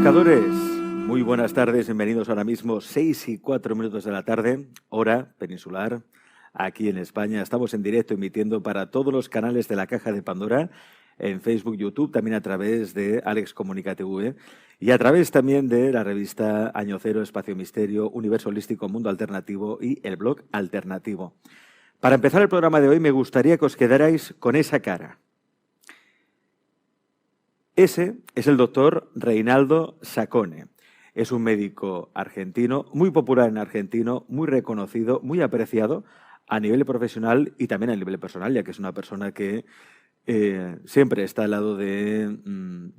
espectadores, muy buenas tardes, bienvenidos ahora mismo 6:04 de la tarde, hora peninsular, aquí en España. Estamos en directo emitiendo para todos los canales de la Caja de Pandora, en Facebook, YouTube, también a través de Alex Comunica TV y a través también de la revista Año Cero, Espacio Misterio, Universo Holístico, Mundo Alternativo y el blog Alternativo. Para empezar el programa de hoy me gustaría que os quedarais con esa cara. Ese es el doctor Reinaldo Saccone. Es un médico argentino, muy popular en Argentina, muy reconocido, muy apreciado a nivel profesional y también a nivel personal, ya que es una persona que siempre está al lado de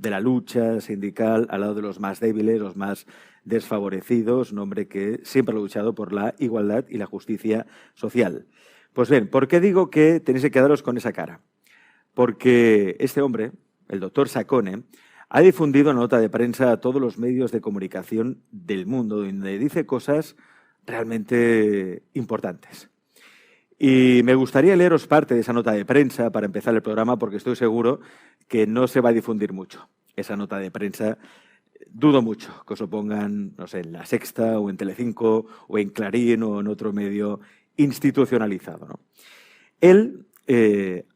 la lucha sindical, al lado de los más débiles, los más desfavorecidos, un hombre que siempre ha luchado por la igualdad y la justicia social. Pues bien, ¿por qué digo que tenéis que quedaros con esa cara? Porque este hombre, el doctor Saccone, ha difundido una nota de prensa a todos los medios de comunicación del mundo, donde dice cosas realmente importantes. Y me gustaría leeros parte de esa nota de prensa para empezar el programa, porque estoy seguro que no se va a difundir mucho. Esa nota de prensa, dudo mucho que os lo pongan, no sé, en La Sexta o en Telecinco o en Clarín o en otro medio institucionalizado, ¿no? Él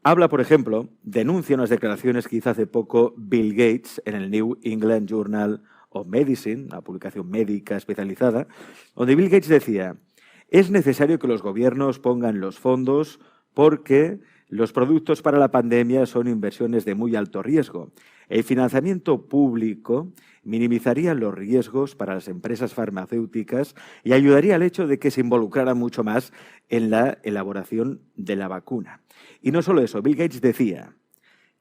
habla, por ejemplo, denuncia unas declaraciones que hizo hace poco Bill Gates en el New England Journal of Medicine, una publicación médica especializada, donde Bill Gates decía: es necesario que los gobiernos pongan los fondos porque los productos para la pandemia son inversiones de muy alto riesgo. El financiamiento público minimizaría los riesgos para las empresas farmacéuticas y ayudaría al hecho de que se involucraran mucho más en la elaboración de la vacuna. Y no solo eso, Bill Gates decía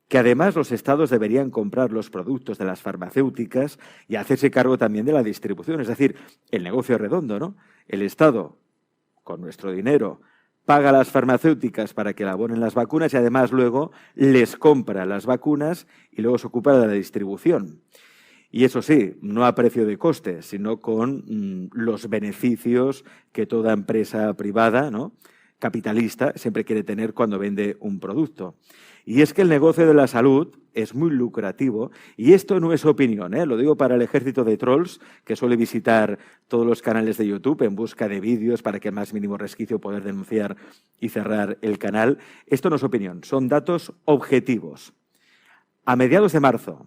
que además los estados deberían comprar los productos de las farmacéuticas y hacerse cargo también de la distribución. Es decir, el negocio redondo, ¿no? El Estado, con nuestro dinero, paga a las farmacéuticas para que elaboren las vacunas y además luego les compra las vacunas y luego se ocupa de la distribución. Y eso sí, no a precio de coste, sino con los beneficios que toda empresa privada, ¿no?, capitalista, siempre quiere tener cuando vende un producto. Y es que el negocio de la salud es muy lucrativo, y esto no es opinión, lo digo para el ejército de trolls que suele visitar todos los canales de YouTube en busca de vídeos para que al más mínimo resquicio poder denunciar y cerrar el canal. Esto no es opinión, son datos objetivos. A mediados de marzo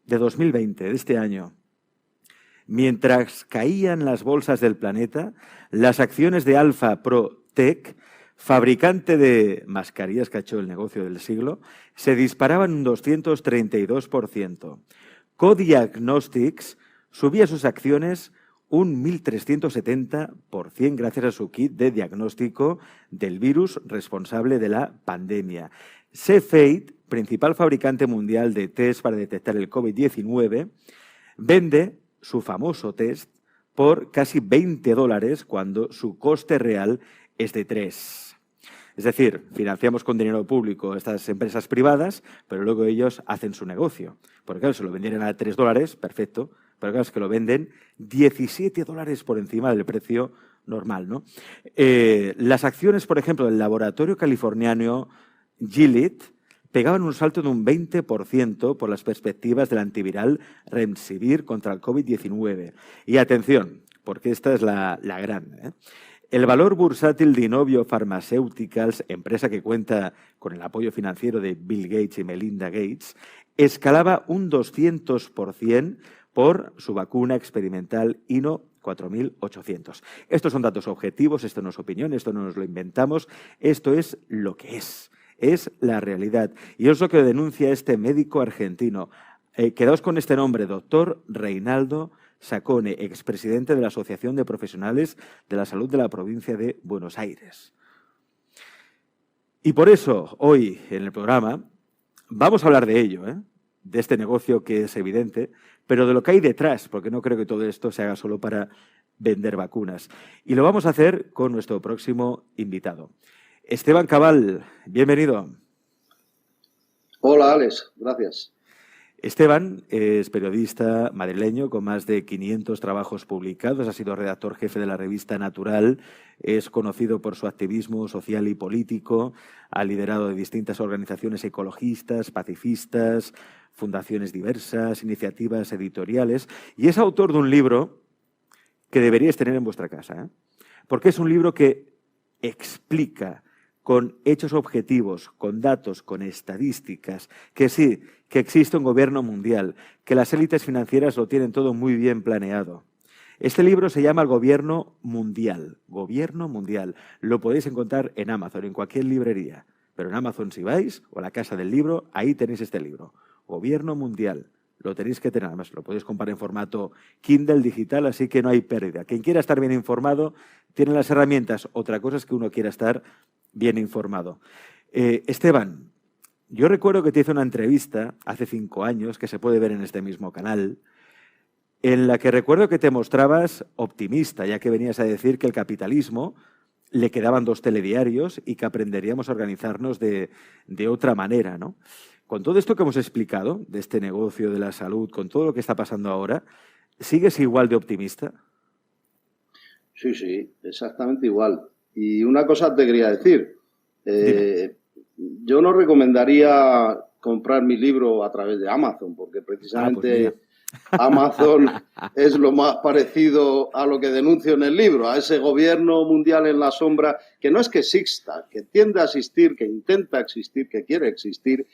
de 2020, de este año, mientras caían las bolsas del planeta, las acciones de Alpha Pro Tech, fabricante de mascarillas que ha hecho el negocio del siglo, se disparaban un 232%. Co-Diagnostics subía sus acciones un 1.370% gracias a su kit de diagnóstico del virus responsable de la pandemia. Cepheid, principal fabricante mundial de test para detectar el COVID-19, vende su famoso test por casi $20 cuando su coste real es de 3. Es decir, financiamos con dinero público estas empresas privadas, pero luego ellos hacen su negocio. Porque claro, si lo vendieran a $3, perfecto, pero claro, es que lo venden $17 por encima del precio normal, ¿no? Las acciones, por ejemplo, del laboratorio californiano Gilead pegaban un salto de un 20% por las perspectivas del antiviral Remdesivir contra el COVID-19. Y atención, porque esta es la gran, El valor bursátil de Inovio Pharmaceuticals, empresa que cuenta con el apoyo financiero de Bill Gates y Melinda Gates, escalaba un 200% por su vacuna experimental Inno 4800. Estos son datos objetivos, esto no es opinión, esto no nos lo inventamos, esto es lo que es la realidad. Y es lo que denuncia este médico argentino. Quedaos con este nombre, doctor Reinaldo Saccone, expresidente de la Asociación de Profesionales de la Salud de la provincia de Buenos Aires. Y por eso, hoy en el programa, vamos a hablar de ello, de este negocio que es evidente, pero de lo que hay detrás, porque no creo que todo esto se haga solo para vender vacunas. Y lo vamos a hacer con nuestro próximo invitado. Esteban Cabal, bienvenido. Hola, Alex, gracias. Esteban es periodista madrileño con más de 500 trabajos publicados, ha sido redactor jefe de la revista Natural, es conocido por su activismo social y político, ha liderado de distintas organizaciones ecologistas, pacifistas, fundaciones diversas, iniciativas editoriales y es autor de un libro que deberíais tener en vuestra casa, ¿eh? Porque es un libro que explica con hechos objetivos, con datos, con estadísticas, que sí, que existe un gobierno mundial, que las élites financieras lo tienen todo muy bien planeado. Este libro se llama El Gobierno Mundial. Gobierno Mundial. Lo podéis encontrar en Amazon, en cualquier librería. Pero en Amazon si vais, o a la Casa del Libro, ahí tenéis este libro. Gobierno Mundial. Lo tenéis que tener, además lo podéis comprar en formato Kindle digital, así que no hay pérdida. Quien quiera estar bien informado tiene las herramientas. Otra cosa es que uno quiera estar bien informado. Esteban, yo recuerdo que te hice una entrevista hace 5 años, que se puede ver en este mismo canal, en la que recuerdo que te mostrabas optimista, ya que venías a decir que el capitalismo le quedaban 2 telediarios y que aprenderíamos a organizarnos de otra manera, ¿no? Con todo esto que hemos explicado, de este negocio de la salud, con todo lo que está pasando ahora, ¿sigues igual de optimista? Sí, sí, exactamente igual. Y una cosa te quería decir. Yo no recomendaría comprar mi libro a través de Amazon, porque precisamente Amazon es lo más parecido a lo que denuncio en el libro, a ese gobierno mundial en la sombra, que no es que exista, que tiende a existir, que intenta existir, que quiere existir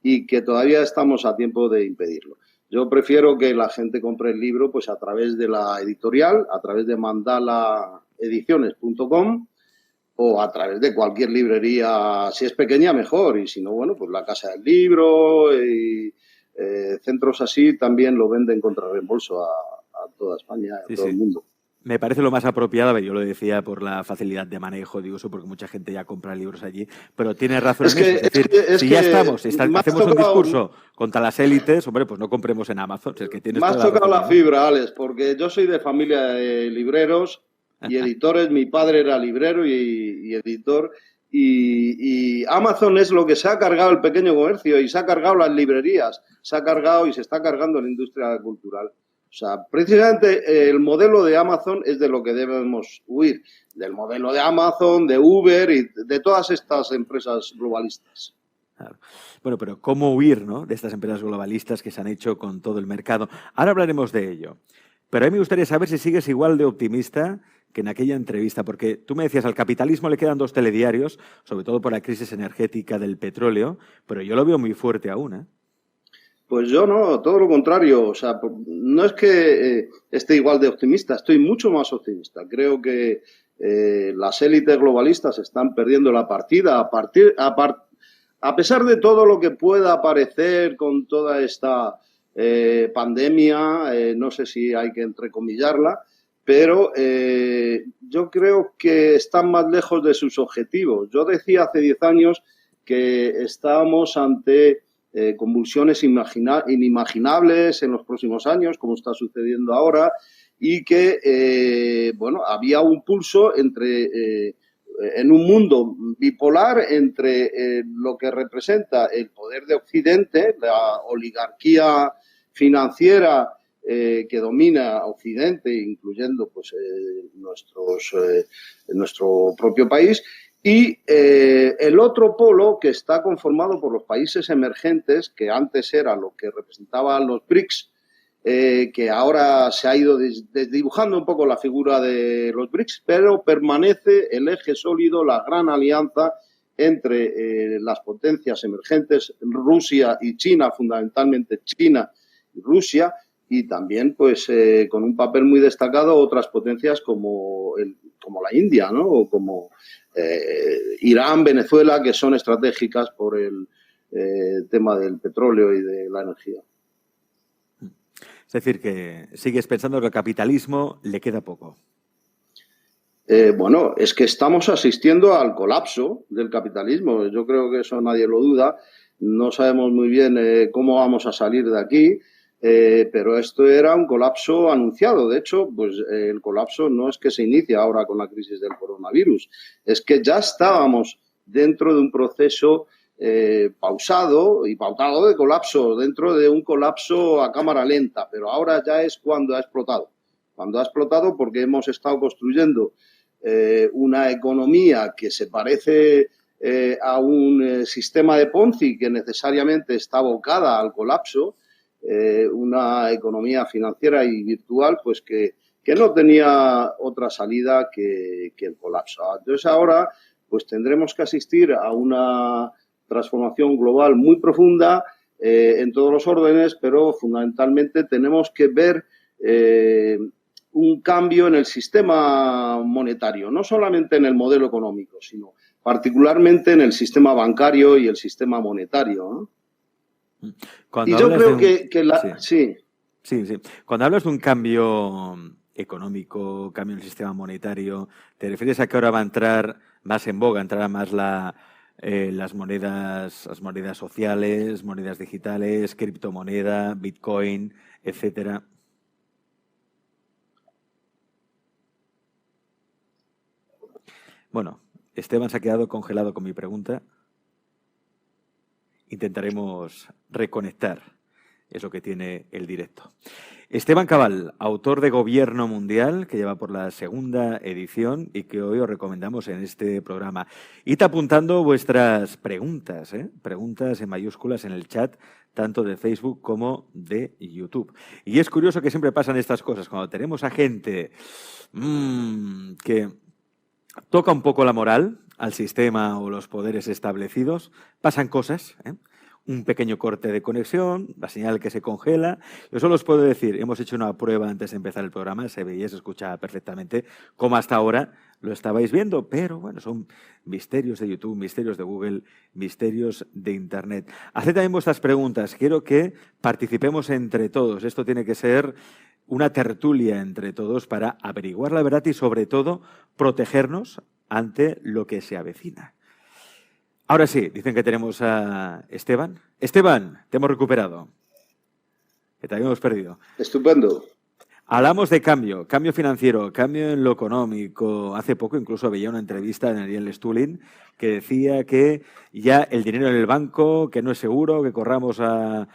y que todavía estamos a tiempo de impedirlo. Yo prefiero que la gente compre el libro pues a través de la editorial, a través de mandalaediciones.com o a través de cualquier librería, si es pequeña mejor, y si no, bueno, pues la Casa del Libro y centros así también lo venden contra reembolso a toda España, a todo el mundo. Me parece lo más apropiado, yo lo decía por la facilidad de manejo de uso, porque mucha gente ya compra libros allí, pero tienes razón en eso. Es decir, si ya hacemos un discurso contra las élites, hombre, pues no compremos en Amazon. Si es que tienes me has tocado la fibra, Alex, porque yo soy de familia de libreros y editores. Mi padre era librero y editor. Y Amazon es lo que se ha cargado el pequeño comercio y se ha cargado las librerías, se ha cargado y se está cargando la industria cultural. O sea, precisamente el modelo de Amazon es de lo que debemos huir, del modelo de Amazon, de Uber y de todas estas empresas globalistas. Claro. Bueno, pero ¿cómo huir, ¿no?, de estas empresas globalistas que se han hecho con todo el mercado? Ahora hablaremos de ello. Pero a mí me gustaría saber si sigues igual de optimista que en aquella entrevista, porque tú me decías, al capitalismo le quedan 2 telediarios, sobre todo por la crisis energética del petróleo, pero yo lo veo muy fuerte aún, ¿eh? Pues yo no, todo lo contrario. O sea, no es que esté igual de optimista, estoy mucho más optimista. Creo que las élites globalistas están perdiendo la partida a pesar de todo lo que pueda aparecer con toda esta pandemia, no sé si hay que entrecomillarla, pero yo creo que están más lejos de sus objetivos. Yo decía hace 10 años que estábamos ante convulsiones inimaginables en los próximos años, como está sucediendo ahora, y que, bueno, había un pulso entre, en un mundo bipolar entre lo que representa el poder de Occidente, la oligarquía financiera que domina Occidente, incluyendo pues, nuestro propio país, y el otro polo que está conformado por los países emergentes, que antes era lo que representaban los BRICS, que ahora se ha ido desdibujando un poco la figura de los BRICS, pero permanece el eje sólido, la gran alianza entre las potencias emergentes, Rusia y China, fundamentalmente China y Rusia, y también pues con un papel muy destacado otras potencias como la India, ¿no? O como Irán, Venezuela, que son estratégicas por el tema del petróleo y de la energía. Es decir, que sigues pensando que al capitalismo le queda poco. Bueno, es que estamos asistiendo al colapso del capitalismo. Yo creo que eso nadie lo duda. No sabemos muy bien cómo vamos a salir de aquí. Pero esto era un colapso anunciado. De hecho, pues el colapso no es que se inicie ahora con la crisis del coronavirus, es que ya estábamos dentro de un proceso pausado y pautado de colapso, dentro de un colapso a cámara lenta, pero ahora ya es cuando ha explotado. Cuando ha explotado porque hemos estado construyendo una economía que se parece a un sistema de Ponzi que necesariamente está abocada al colapso, una economía financiera y virtual pues que no tenía otra salida que el colapso. Entonces ahora pues tendremos que asistir a una transformación global muy profunda en todos los órdenes, pero fundamentalmente tenemos que ver un cambio en el sistema monetario, no solamente en el modelo económico, sino particularmente en el sistema bancario y el sistema monetario, ¿no? Cuando Y yo hablas creo de que la... Sí. Sí. Cuando hablas de un cambio económico, cambio en el sistema monetario, ¿te refieres a que ahora va a entrar más en boga, entrará más las monedas sociales, monedas digitales, criptomoneda, Bitcoin, etcétera? Bueno, Esteban se ha quedado congelado con mi pregunta. Intentaremos reconectar. Es lo que tiene el directo. Esteban Cabal, autor de Gobierno Mundial, que lleva por la segunda edición y que hoy os recomendamos en este programa. Id apuntando vuestras preguntas, preguntas en mayúsculas en el chat, tanto de Facebook como de YouTube. Y es curioso que siempre pasan estas cosas. Cuando tenemos a gente que toca un poco la moral al sistema o los poderes establecidos, pasan cosas, un pequeño corte de conexión, la señal que se congela. Yo solo os puedo decir, hemos hecho una prueba antes de empezar el programa, se veía, se escuchaba perfectamente, como hasta ahora lo estabais viendo, pero bueno, son misterios de YouTube, misterios de Google, misterios de Internet. Haced también vuestras preguntas, quiero que participemos entre todos. Esto tiene que ser una tertulia entre todos para averiguar la verdad y, sobre todo, protegernos ante lo que se avecina. Ahora sí, dicen que tenemos a Esteban. Esteban, te hemos recuperado. Que te habíamos perdido. Estupendo. Hablamos de cambio financiero, cambio en lo económico. Hace poco incluso veía una entrevista de Ariel Stulin que decía que ya el dinero en el banco, que no es seguro, que corramos a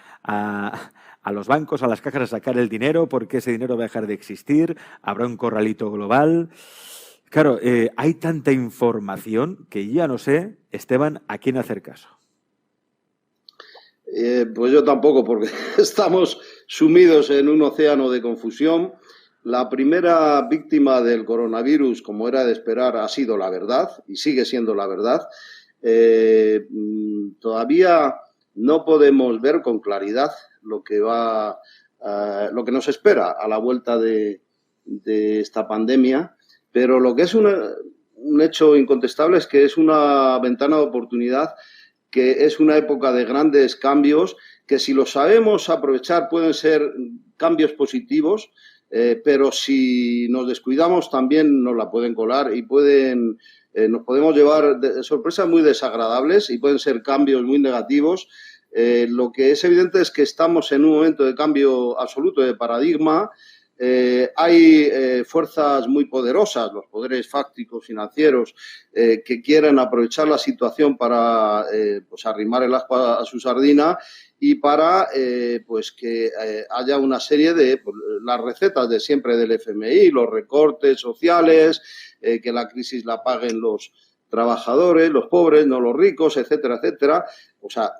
los bancos, a las cajas a sacar el dinero porque ese dinero va a dejar de existir, habrá un corralito global. Claro, hay tanta información que ya no sé, Esteban, a quién hacer caso. Pues yo tampoco, porque estamos sumidos en un océano de confusión. La primera víctima del coronavirus, como era de esperar, ha sido la verdad y sigue siendo la verdad. Todavía no podemos ver con claridad lo que nos espera a la vuelta de esta pandemia, pero lo que es un hecho incontestable es que es una ventana de oportunidad, que es una época de grandes cambios, que si lo sabemos aprovechar pueden ser cambios positivos, pero si nos descuidamos también nos la pueden colar y nos podemos llevar sorpresas muy desagradables y pueden ser cambios muy negativos. Lo que es evidente es que estamos en un momento de cambio absoluto de paradigma. Hay fuerzas muy poderosas, los poderes fácticos, financieros, que quieren aprovechar la situación para pues arrimar el aspa a su sardina y para pues que haya una serie de las recetas de siempre del FMI, los recortes sociales, que la crisis la paguen los trabajadores, los pobres, no los ricos, etcétera, etcétera. O sea,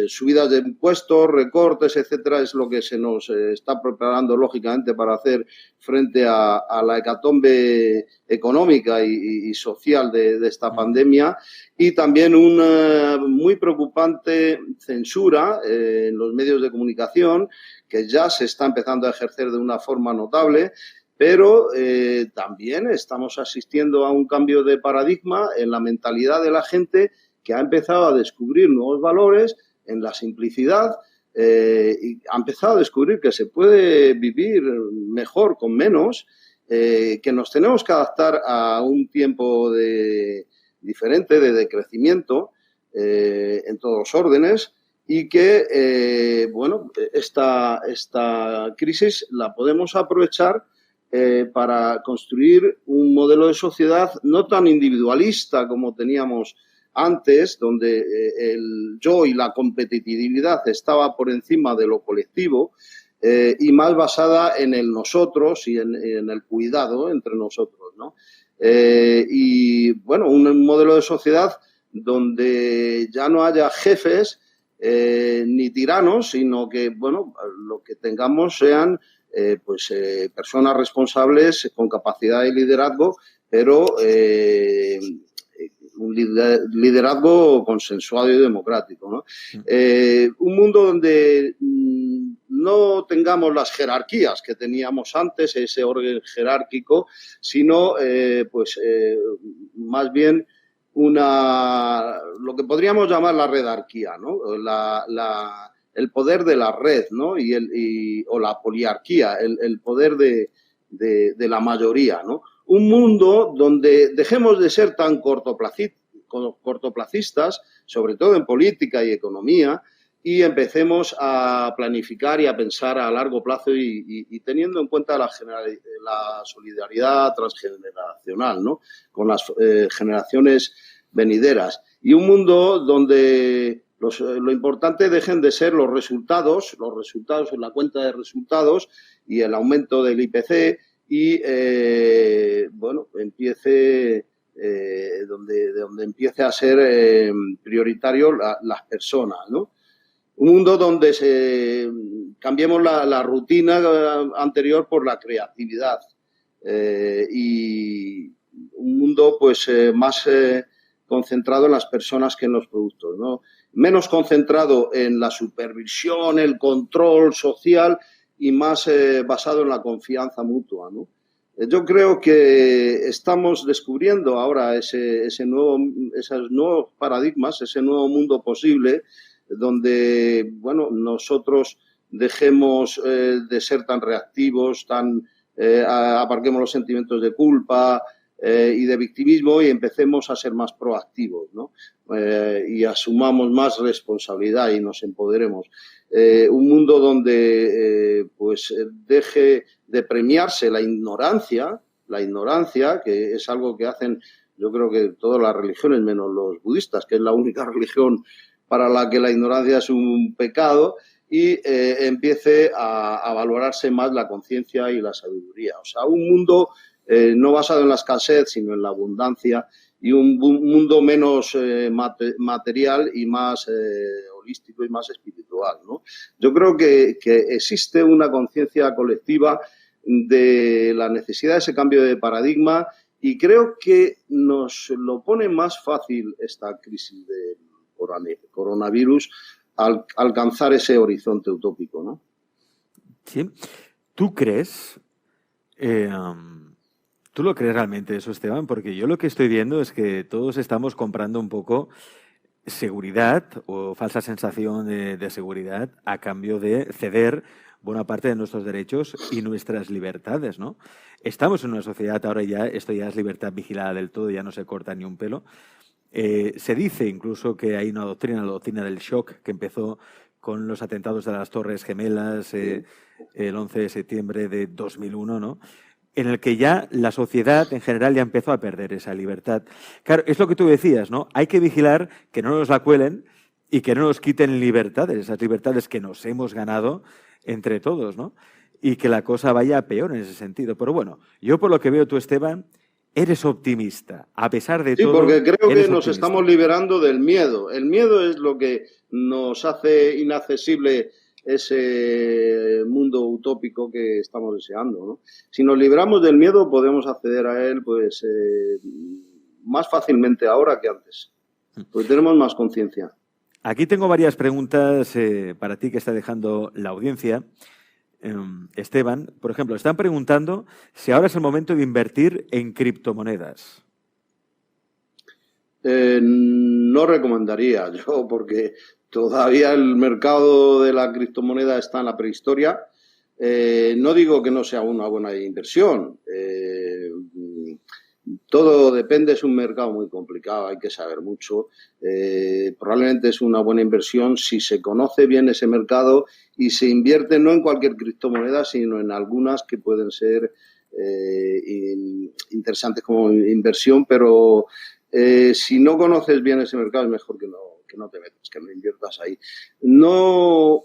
subidas de impuestos, recortes, etcétera, es lo que se nos está preparando lógicamente para hacer frente a la hecatombe económica y social de esta pandemia. Y también una muy preocupante censura en los medios de comunicación, que ya se está empezando a ejercer de una forma notable. Pero también estamos asistiendo a un cambio de paradigma en la mentalidad de la gente, que ha empezado a descubrir nuevos valores en la simplicidad y ha empezado a descubrir que se puede vivir mejor con menos, que nos tenemos que adaptar a un tiempo diferente de decrecimiento en todos los órdenes y que, esta crisis la podemos aprovechar para construir un modelo de sociedad no tan individualista como teníamos antes, donde el yo y la competitividad estaba por encima de lo colectivo, y más basada en el nosotros y en el cuidado entre nosotros, ¿no? Y bueno, un modelo de sociedad donde ya no haya jefes ni tiranos, sino que, bueno, lo que tengamos sean personas responsables con capacidad de liderazgo, pero un liderazgo consensuado y democrático, ¿no? Un mundo donde no tengamos las jerarquías que teníamos antes, ese orden jerárquico, sino más bien lo que podríamos llamar la redarquía, ¿no? El poder de la red, ¿no? O la poliarquía, el poder de la mayoría, ¿no? Un mundo donde dejemos de ser tan cortoplacistas, sobre todo en política y economía, y empecemos a planificar y a pensar a largo plazo y teniendo en cuenta la solidaridad transgeneracional, ¿no? Con las generaciones venideras. Y un mundo donde lo importante dejen de ser los resultados en la cuenta de resultados y el aumento del IPC y, empiece donde empiece a ser prioritario las personas, ¿no? Un mundo donde cambiemos la rutina anterior por la creatividad y un mundo más concentrado en las personas que en los productos, ¿no? Menos concentrado en la supervisión, el control social y más basado en la confianza mutua, ¿no? Yo creo que estamos descubriendo ahora esos nuevos paradigmas, ese nuevo mundo posible, donde, bueno, nosotros dejemos de ser tan reactivos, aparquemos los sentimientos de culpa y de victimismo y empecemos a ser más proactivos, ¿no? Y asumamos más responsabilidad y nos empoderemos. Un mundo donde deje de premiarse la ignorancia, que es algo que hacen, yo creo que todas las religiones, menos los budistas, que es la única religión para la que la ignorancia es un pecado, y empiece a valorarse más la conciencia y la sabiduría. O sea, un mundo no basado en la escasez, sino en la abundancia, y un mundo menos material y más holístico y más espiritual, ¿no? Yo creo que existe una conciencia colectiva de la necesidad de ese cambio de paradigma y creo que nos lo pone más fácil esta crisis del coronavirus al alcanzar ese horizonte utópico, ¿no? Sí. ¿Tú crees... ¿Tú lo crees realmente eso, Esteban? Porque yo lo que estoy viendo es que todos estamos comprando un poco seguridad o falsa sensación de seguridad a cambio de ceder buena parte de nuestros derechos y nuestras libertades, ¿no? Estamos en una sociedad, ahora ya, esto ya es libertad vigilada del todo, ya no se corta ni un pelo. Se dice incluso que hay una doctrina, la doctrina del shock, que empezó con los atentados de las Torres Gemelas el 11 de septiembre de 2001, ¿no? En el que ya la sociedad en general ya empezó a perder esa libertad. Claro, es lo que tú decías, ¿no? Hay que vigilar que no nos la cuelen y que no nos quiten libertades, esas libertades que nos hemos ganado entre todos, ¿no? Y que la cosa vaya a peor en ese sentido. Pero bueno, yo por lo que veo tú, Esteban, eres optimista, a pesar de todo. Sí, porque creo que nos estamos liberando del miedo. El miedo es lo que nos hace inaccesible ese mundo utópico que estamos deseando, ¿no? Si nos libramos del miedo podemos acceder a él más fácilmente ahora que antes, porque tenemos más conciencia. Aquí tengo varias preguntas para ti que está dejando la audiencia. Esteban, por ejemplo, están preguntando si ahora es el momento de invertir en criptomonedas. No recomendaría yo, porque todavía el mercado de la criptomoneda está en la prehistoria. No digo que no sea una buena inversión. Todo depende, es un mercado muy complicado, hay que saber mucho. Probablemente es una buena inversión si se conoce bien ese mercado y se invierte no en cualquier criptomoneda, sino en algunas que pueden ser interesantes como inversión, pero Si no conoces bien ese mercado, es mejor que no te metas, que no inviertas ahí. No,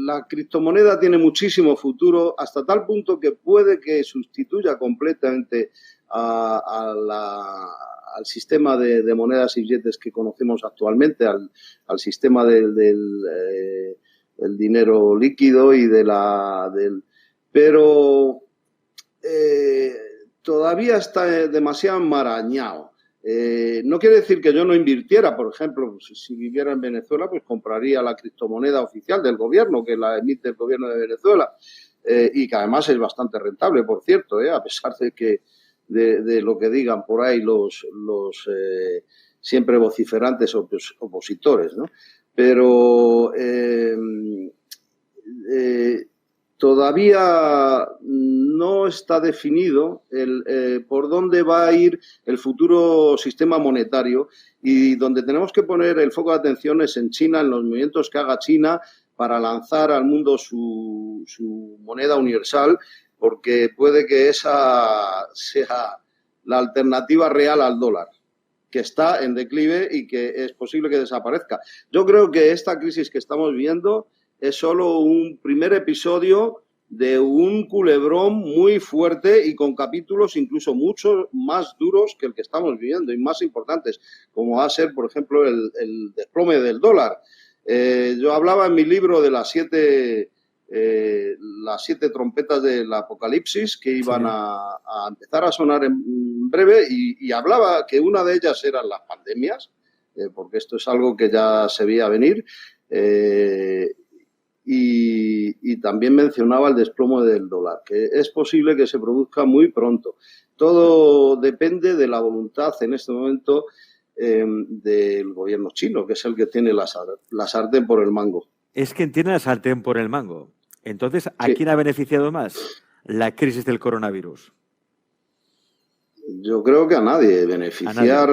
la criptomoneda tiene muchísimo futuro, hasta tal punto que puede que sustituya completamente al sistema de monedas y billetes que conocemos actualmente, al sistema del dinero líquido y pero todavía está demasiado enmarañado. No quiere decir que yo no invirtiera, por ejemplo, si viviera en Venezuela, pues compraría la criptomoneda oficial del gobierno, que la emite el gobierno de Venezuela, y que además es bastante rentable, por cierto, a pesar de lo que digan por ahí los siempre vociferantes opositores, ¿no? Pero todavía no está definido por dónde va a ir el futuro sistema monetario, y donde tenemos que poner el foco de atención es en China, en los movimientos que haga China para lanzar al mundo su moneda universal, porque puede que esa sea la alternativa real al dólar, que está en declive y que es posible que desaparezca. Yo creo que esta crisis que estamos viendo es solo un primer episodio de un culebrón muy fuerte y con capítulos incluso mucho más duros que el que estamos viviendo y más importantes, como va a ser, por ejemplo, el desplome del dólar. Yo hablaba en mi libro de las siete trompetas del apocalipsis que iban a empezar a sonar en breve, y hablaba que una de ellas eran las pandemias, porque esto es algo que ya se veía venir, y también mencionaba el desplome del dólar, que es posible que se produzca muy pronto. Todo depende de la voluntad en este momento del gobierno chino, que es el que tiene la sartén por el mango. Es quien tiene la sartén por el mango. Entonces, ¿a quién ha beneficiado más la crisis del coronavirus? Yo creo que a nadie. Beneficiar...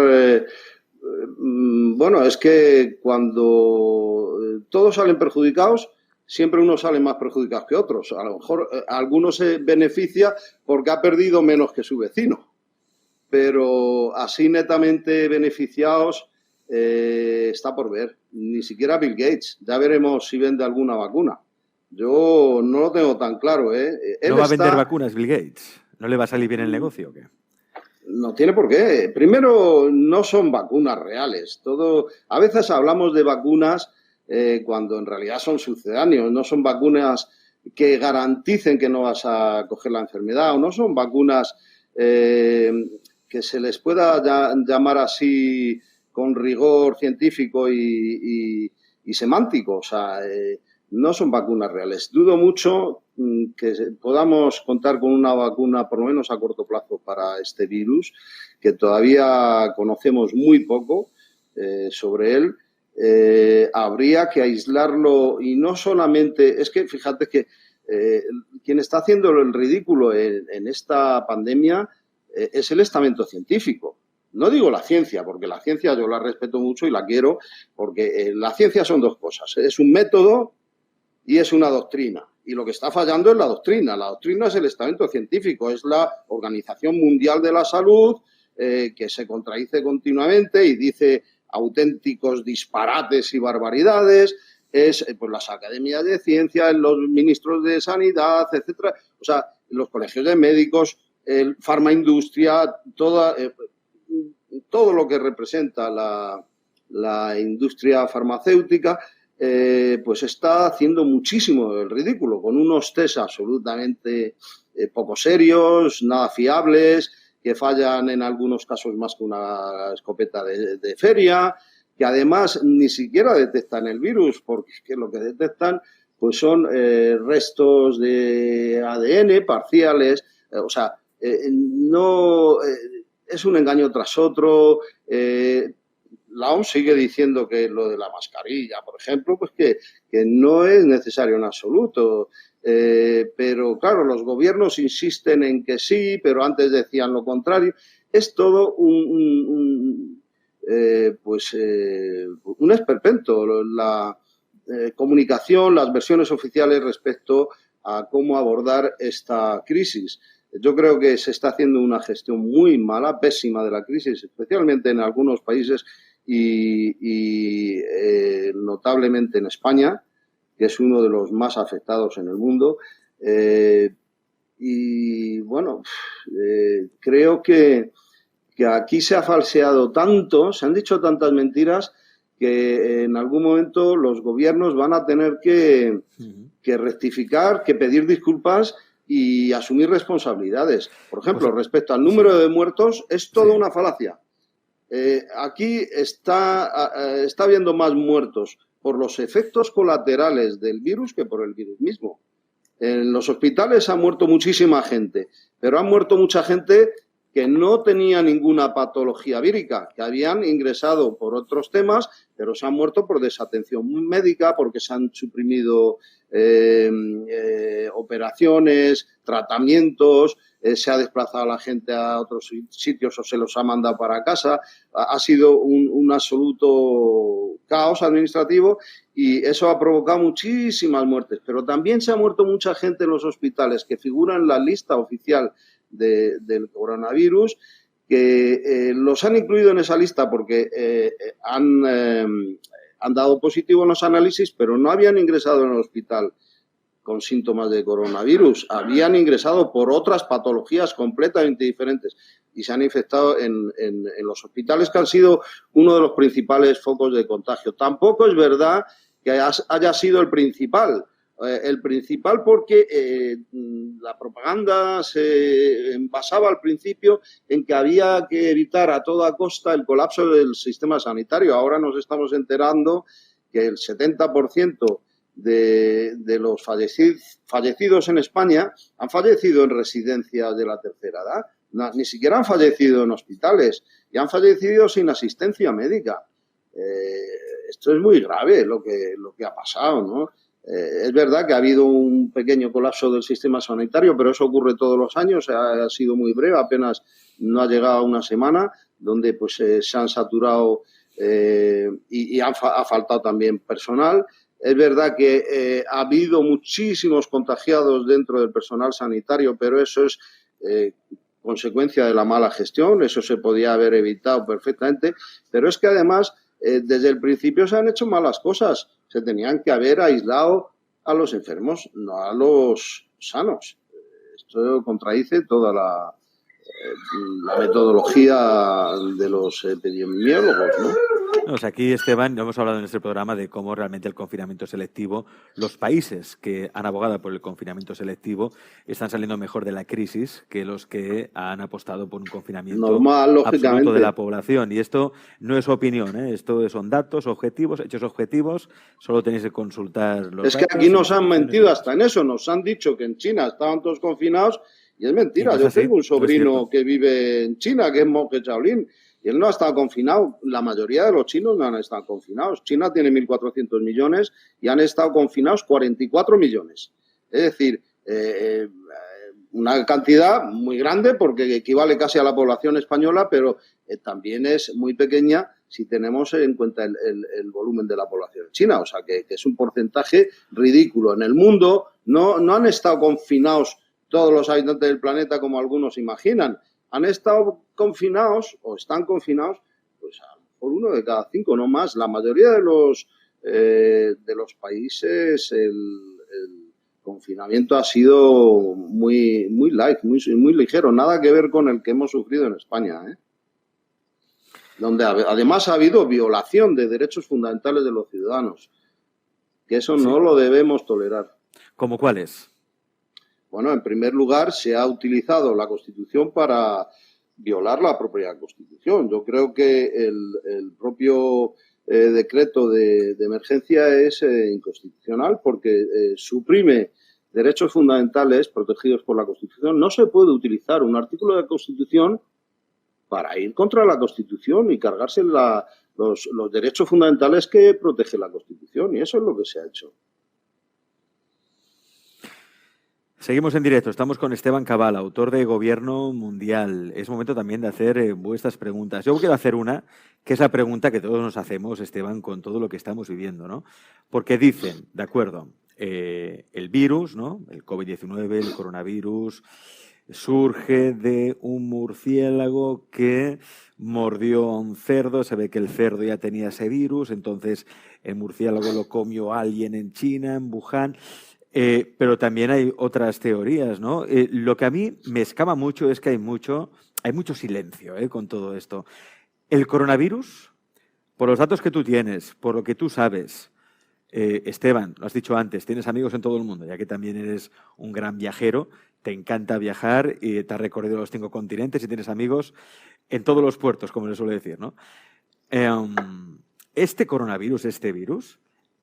bueno, es que cuando todos salen perjudicados, siempre unos salen más perjudicados que otros. A lo mejor algunos se beneficia porque ha perdido menos que su vecino. Pero así netamente beneficiados está por ver. Ni siquiera Bill Gates. Ya veremos si vende alguna vacuna. Yo no lo tengo tan claro, ¿No va a vender vacunas Bill Gates? ¿No le va a salir bien el negocio o qué? No tiene por qué. Primero, no son vacunas reales. A veces hablamos de vacunas cuando en realidad son sucedáneos. No son vacunas que garanticen que no vas a coger la enfermedad, o no son vacunas que se les pueda llamar así con rigor científico y semántico. O sea, no son vacunas reales. Dudo mucho que podamos contar con una vacuna, por lo menos a corto plazo, para este virus, que todavía conocemos muy poco sobre él. Habría que aislarlo, y no solamente... Es que fíjate que quien está haciendo el ridículo en esta pandemia es el estamento científico. No digo la ciencia, porque la ciencia yo la respeto mucho y la quiero, porque la ciencia son dos cosas. Es un método y es una doctrina. Y lo que está fallando es la doctrina. La doctrina es el estamento científico, es la Organización Mundial de la Salud, que se contradice continuamente y dice auténticos disparates y barbaridades. Es pues las academias de ciencias, los ministros de sanidad, etcétera. O sea, los colegios de médicos, el farmaindustria, todo lo que representa la industria farmacéutica, pues está haciendo muchísimo el ridículo, con unos test absolutamente poco serios, nada fiables, que fallan en algunos casos más que una escopeta de feria, que además ni siquiera detectan el virus, porque es que lo que detectan pues son restos de ADN parciales, o sea, no es un engaño tras otro. La OMS sigue diciendo que lo de la mascarilla, por ejemplo, pues que no es necesario en absoluto. Pero claro, los gobiernos insisten en que sí, pero antes decían lo contrario. Es todo un esperpento. La comunicación, las versiones oficiales respecto a cómo abordar esta crisis. Yo creo que se está haciendo una gestión muy mala, pésima de la crisis, especialmente en algunos países y notablemente en España, que es uno de los más afectados en el mundo. Y bueno, creo que aquí se ha falseado tanto, se han dicho tantas mentiras que en algún momento los gobiernos van a tener que rectificar, que pedir disculpas y asumir responsabilidades. Por ejemplo, respecto al número de muertos, es toda una falacia. Aquí está habiendo más muertos por los efectos colaterales del virus que por el virus mismo. En los hospitales ha muerto muchísima gente, pero ha muerto mucha gente que no tenía ninguna patología vírica, que habían ingresado por otros temas, pero se han muerto por desatención médica, porque se han suprimido operaciones, tratamientos, se ha desplazado a la gente a otros sitios o se los ha mandado para casa. Ha sido un absoluto caos administrativo y eso ha provocado muchísimas muertes. Pero también se ha muerto mucha gente en los hospitales que figuran en la lista oficial del coronavirus, que los han incluido en esa lista porque han dado positivo en los análisis, pero no habían ingresado en el hospital con síntomas de coronavirus, habían ingresado por otras patologías completamente diferentes y se han infectado en los hospitales, que han sido uno de los principales focos de contagio. Tampoco es verdad que haya sido el principal. El principal porque la propaganda se basaba al principio en que había que evitar a toda costa el colapso del sistema sanitario. Ahora nos estamos enterando que el 70% de los fallecidos en España han fallecido en residencias de la tercera edad. Ni siquiera han fallecido en hospitales y han fallecido sin asistencia médica. Esto es muy grave lo que ha pasado, ¿no? Es verdad que ha habido un pequeño colapso del sistema sanitario, pero eso ocurre todos los años, ha sido muy breve, apenas no ha llegado a una semana, donde pues se han saturado y ha faltado también personal. Es verdad que ha habido muchísimos contagiados dentro del personal sanitario, pero eso es consecuencia de la mala gestión, eso se podía haber evitado perfectamente, pero es que además desde el principio se han hecho malas cosas. Se tenían que haber aislado a los enfermos, no a los sanos. Esto contradice toda la metodología de los epidemiólogos, ¿no? O sea, aquí, Esteban, hemos hablado en este programa de cómo realmente el confinamiento selectivo, los países que han abogado por el confinamiento selectivo están saliendo mejor de la crisis que los que han apostado por un confinamiento normal, absoluto de la población. Y esto no es opinión, ¿eh? Esto son datos objetivos, hechos objetivos, solo tenéis que consultar los datos. Es que aquí nos han mentido hasta en eso, nos han dicho que en China estaban todos confinados y es mentira. Yo tengo un sobrino que vive en China, que es monje Shaolin, y él no ha estado confinado. La mayoría de los chinos no han estado confinados. China tiene 1.400 millones y han estado confinados 44 millones. Es decir, una cantidad muy grande porque equivale casi a la población española, pero también es muy pequeña si tenemos en cuenta el volumen de la población china. O sea, que es un porcentaje ridículo. En el mundo no han estado confinados todos los habitantes del planeta como algunos imaginan. Han estado confinados o están confinados pues a lo mejor 1 de cada 5, no más. La mayoría de los países el confinamiento ha sido muy light, muy ligero, nada que ver con el que hemos sufrido en España, donde además ha habido violación de derechos fundamentales de los ciudadanos, que eso no lo debemos tolerar. ¿Cómo cuáles? Bueno, en primer lugar, se ha utilizado la Constitución para violar la propia Constitución. Yo creo que el propio decreto de emergencia es inconstitucional porque suprime derechos fundamentales protegidos por la Constitución. No se puede utilizar un artículo de la Constitución para ir contra la Constitución y cargarse los derechos fundamentales que protege la Constitución, y eso es lo que se ha hecho. Seguimos en directo, estamos con Esteban Cabal, autor de Gobierno Mundial. Es momento también de hacer vuestras preguntas. Yo quiero hacer una, que es la pregunta que todos nos hacemos, Esteban, con todo lo que estamos viviendo, ¿no? Porque dicen, de acuerdo, el virus, ¿no? El COVID-19, el coronavirus, surge de un murciélago que mordió a un cerdo, se ve que el cerdo ya tenía ese virus, entonces el murciélago lo comió alguien en China, en Wuhan. Pero también hay otras teorías, ¿no? Lo que a mí me escama mucho es que hay mucho silencio, con todo esto. El coronavirus, por los datos que tú tienes, por lo que tú sabes, Esteban, lo has dicho antes, tienes amigos en todo el mundo, ya que también eres un gran viajero, te encanta viajar y te has recorrido los 5 continentes y tienes amigos en todos los puertos, como le suele decir, ¿no? Este coronavirus, este virus,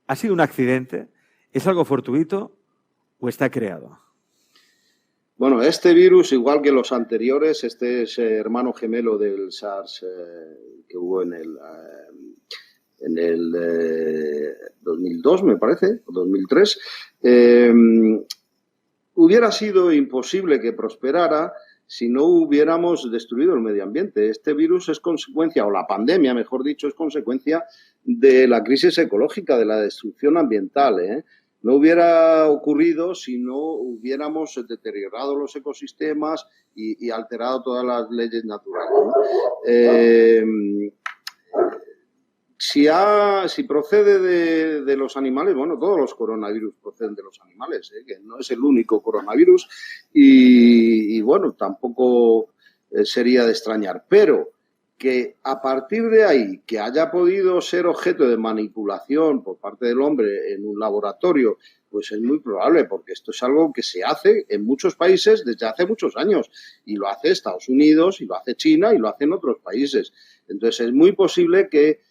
¿ha sido un accidente? ¿Es algo fortuito o está creado? Bueno, este virus, igual que los anteriores, este es hermano gemelo del SARS que hubo en el 2002, me parece, o 2003. Hubiera sido imposible que prosperara si no hubiéramos destruido el medio ambiente. Este virus es consecuencia, o la pandemia, mejor dicho, es consecuencia de la crisis ecológica, de la destrucción ambiental, ¿eh? No hubiera ocurrido si no hubiéramos deteriorado los ecosistemas y alterado todas las leyes naturales, ¿no? Si procede de los animales, bueno, todos los coronavirus proceden de los animales, que no es el único coronavirus y bueno, tampoco sería de extrañar, pero que a partir de ahí, que haya podido ser objeto de manipulación por parte del hombre en un laboratorio, pues es muy probable, porque esto es algo que se hace en muchos países desde hace muchos años, y lo hace Estados Unidos, y lo hace China, y lo hacen otros países. Entonces es muy posible que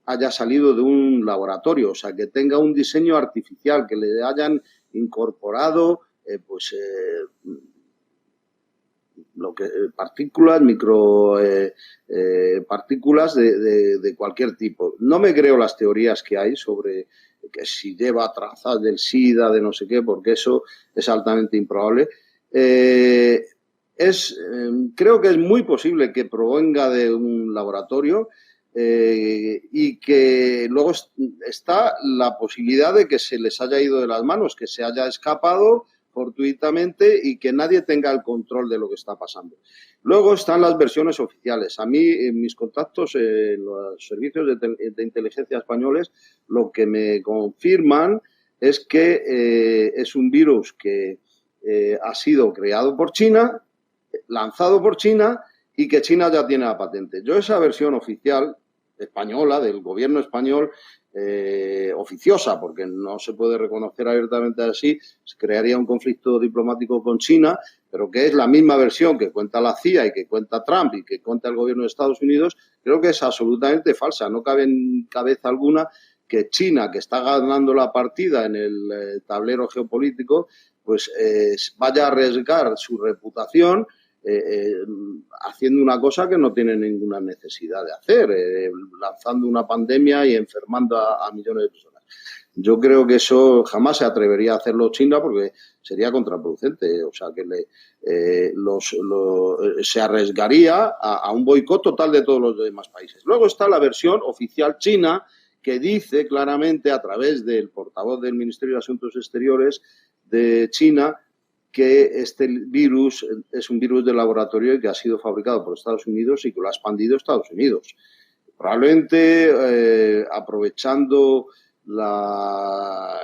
haya salido de un laboratorio, o sea, que tenga un diseño artificial, que le hayan incorporado partículas, partículas de cualquier tipo. No me creo las teorías que hay sobre que si lleva trazas del SIDA, de no sé qué, porque eso es altamente improbable. Creo que es muy posible que provenga de un laboratorio y que luego está la posibilidad de que se les haya ido de las manos, que se haya escapado fortuitamente y que nadie tenga el control de lo que está pasando. Luego están las versiones oficiales. A mí, en mis contactos en los servicios de inteligencia españoles, lo que me confirman es que es un virus que ha sido creado por China, lanzado por China y que China ya tiene la patente. Yo esa versión oficial española, del gobierno español, oficiosa, porque no se puede reconocer abiertamente así, se crearía un conflicto diplomático con China, pero que es la misma versión que cuenta la CIA y que cuenta Trump y que cuenta el gobierno de Estados Unidos, creo que es absolutamente falsa. No cabe en cabeza alguna que China, que está ganando la partida en el tablero geopolítico, pues vaya a arriesgar su reputación haciendo una cosa que no tiene ninguna necesidad de hacer, lanzando una pandemia y enfermando a millones de personas. Yo creo que eso jamás se atrevería a hacerlo China porque sería contraproducente, o sea que se arriesgaría a un boicot total de todos los demás países. Luego está la versión oficial china que dice claramente a través del portavoz del Ministerio de Asuntos Exteriores de China que este virus es un virus de laboratorio y que ha sido fabricado por Estados Unidos y que lo ha expandido Estados Unidos. Probablemente aprovechando la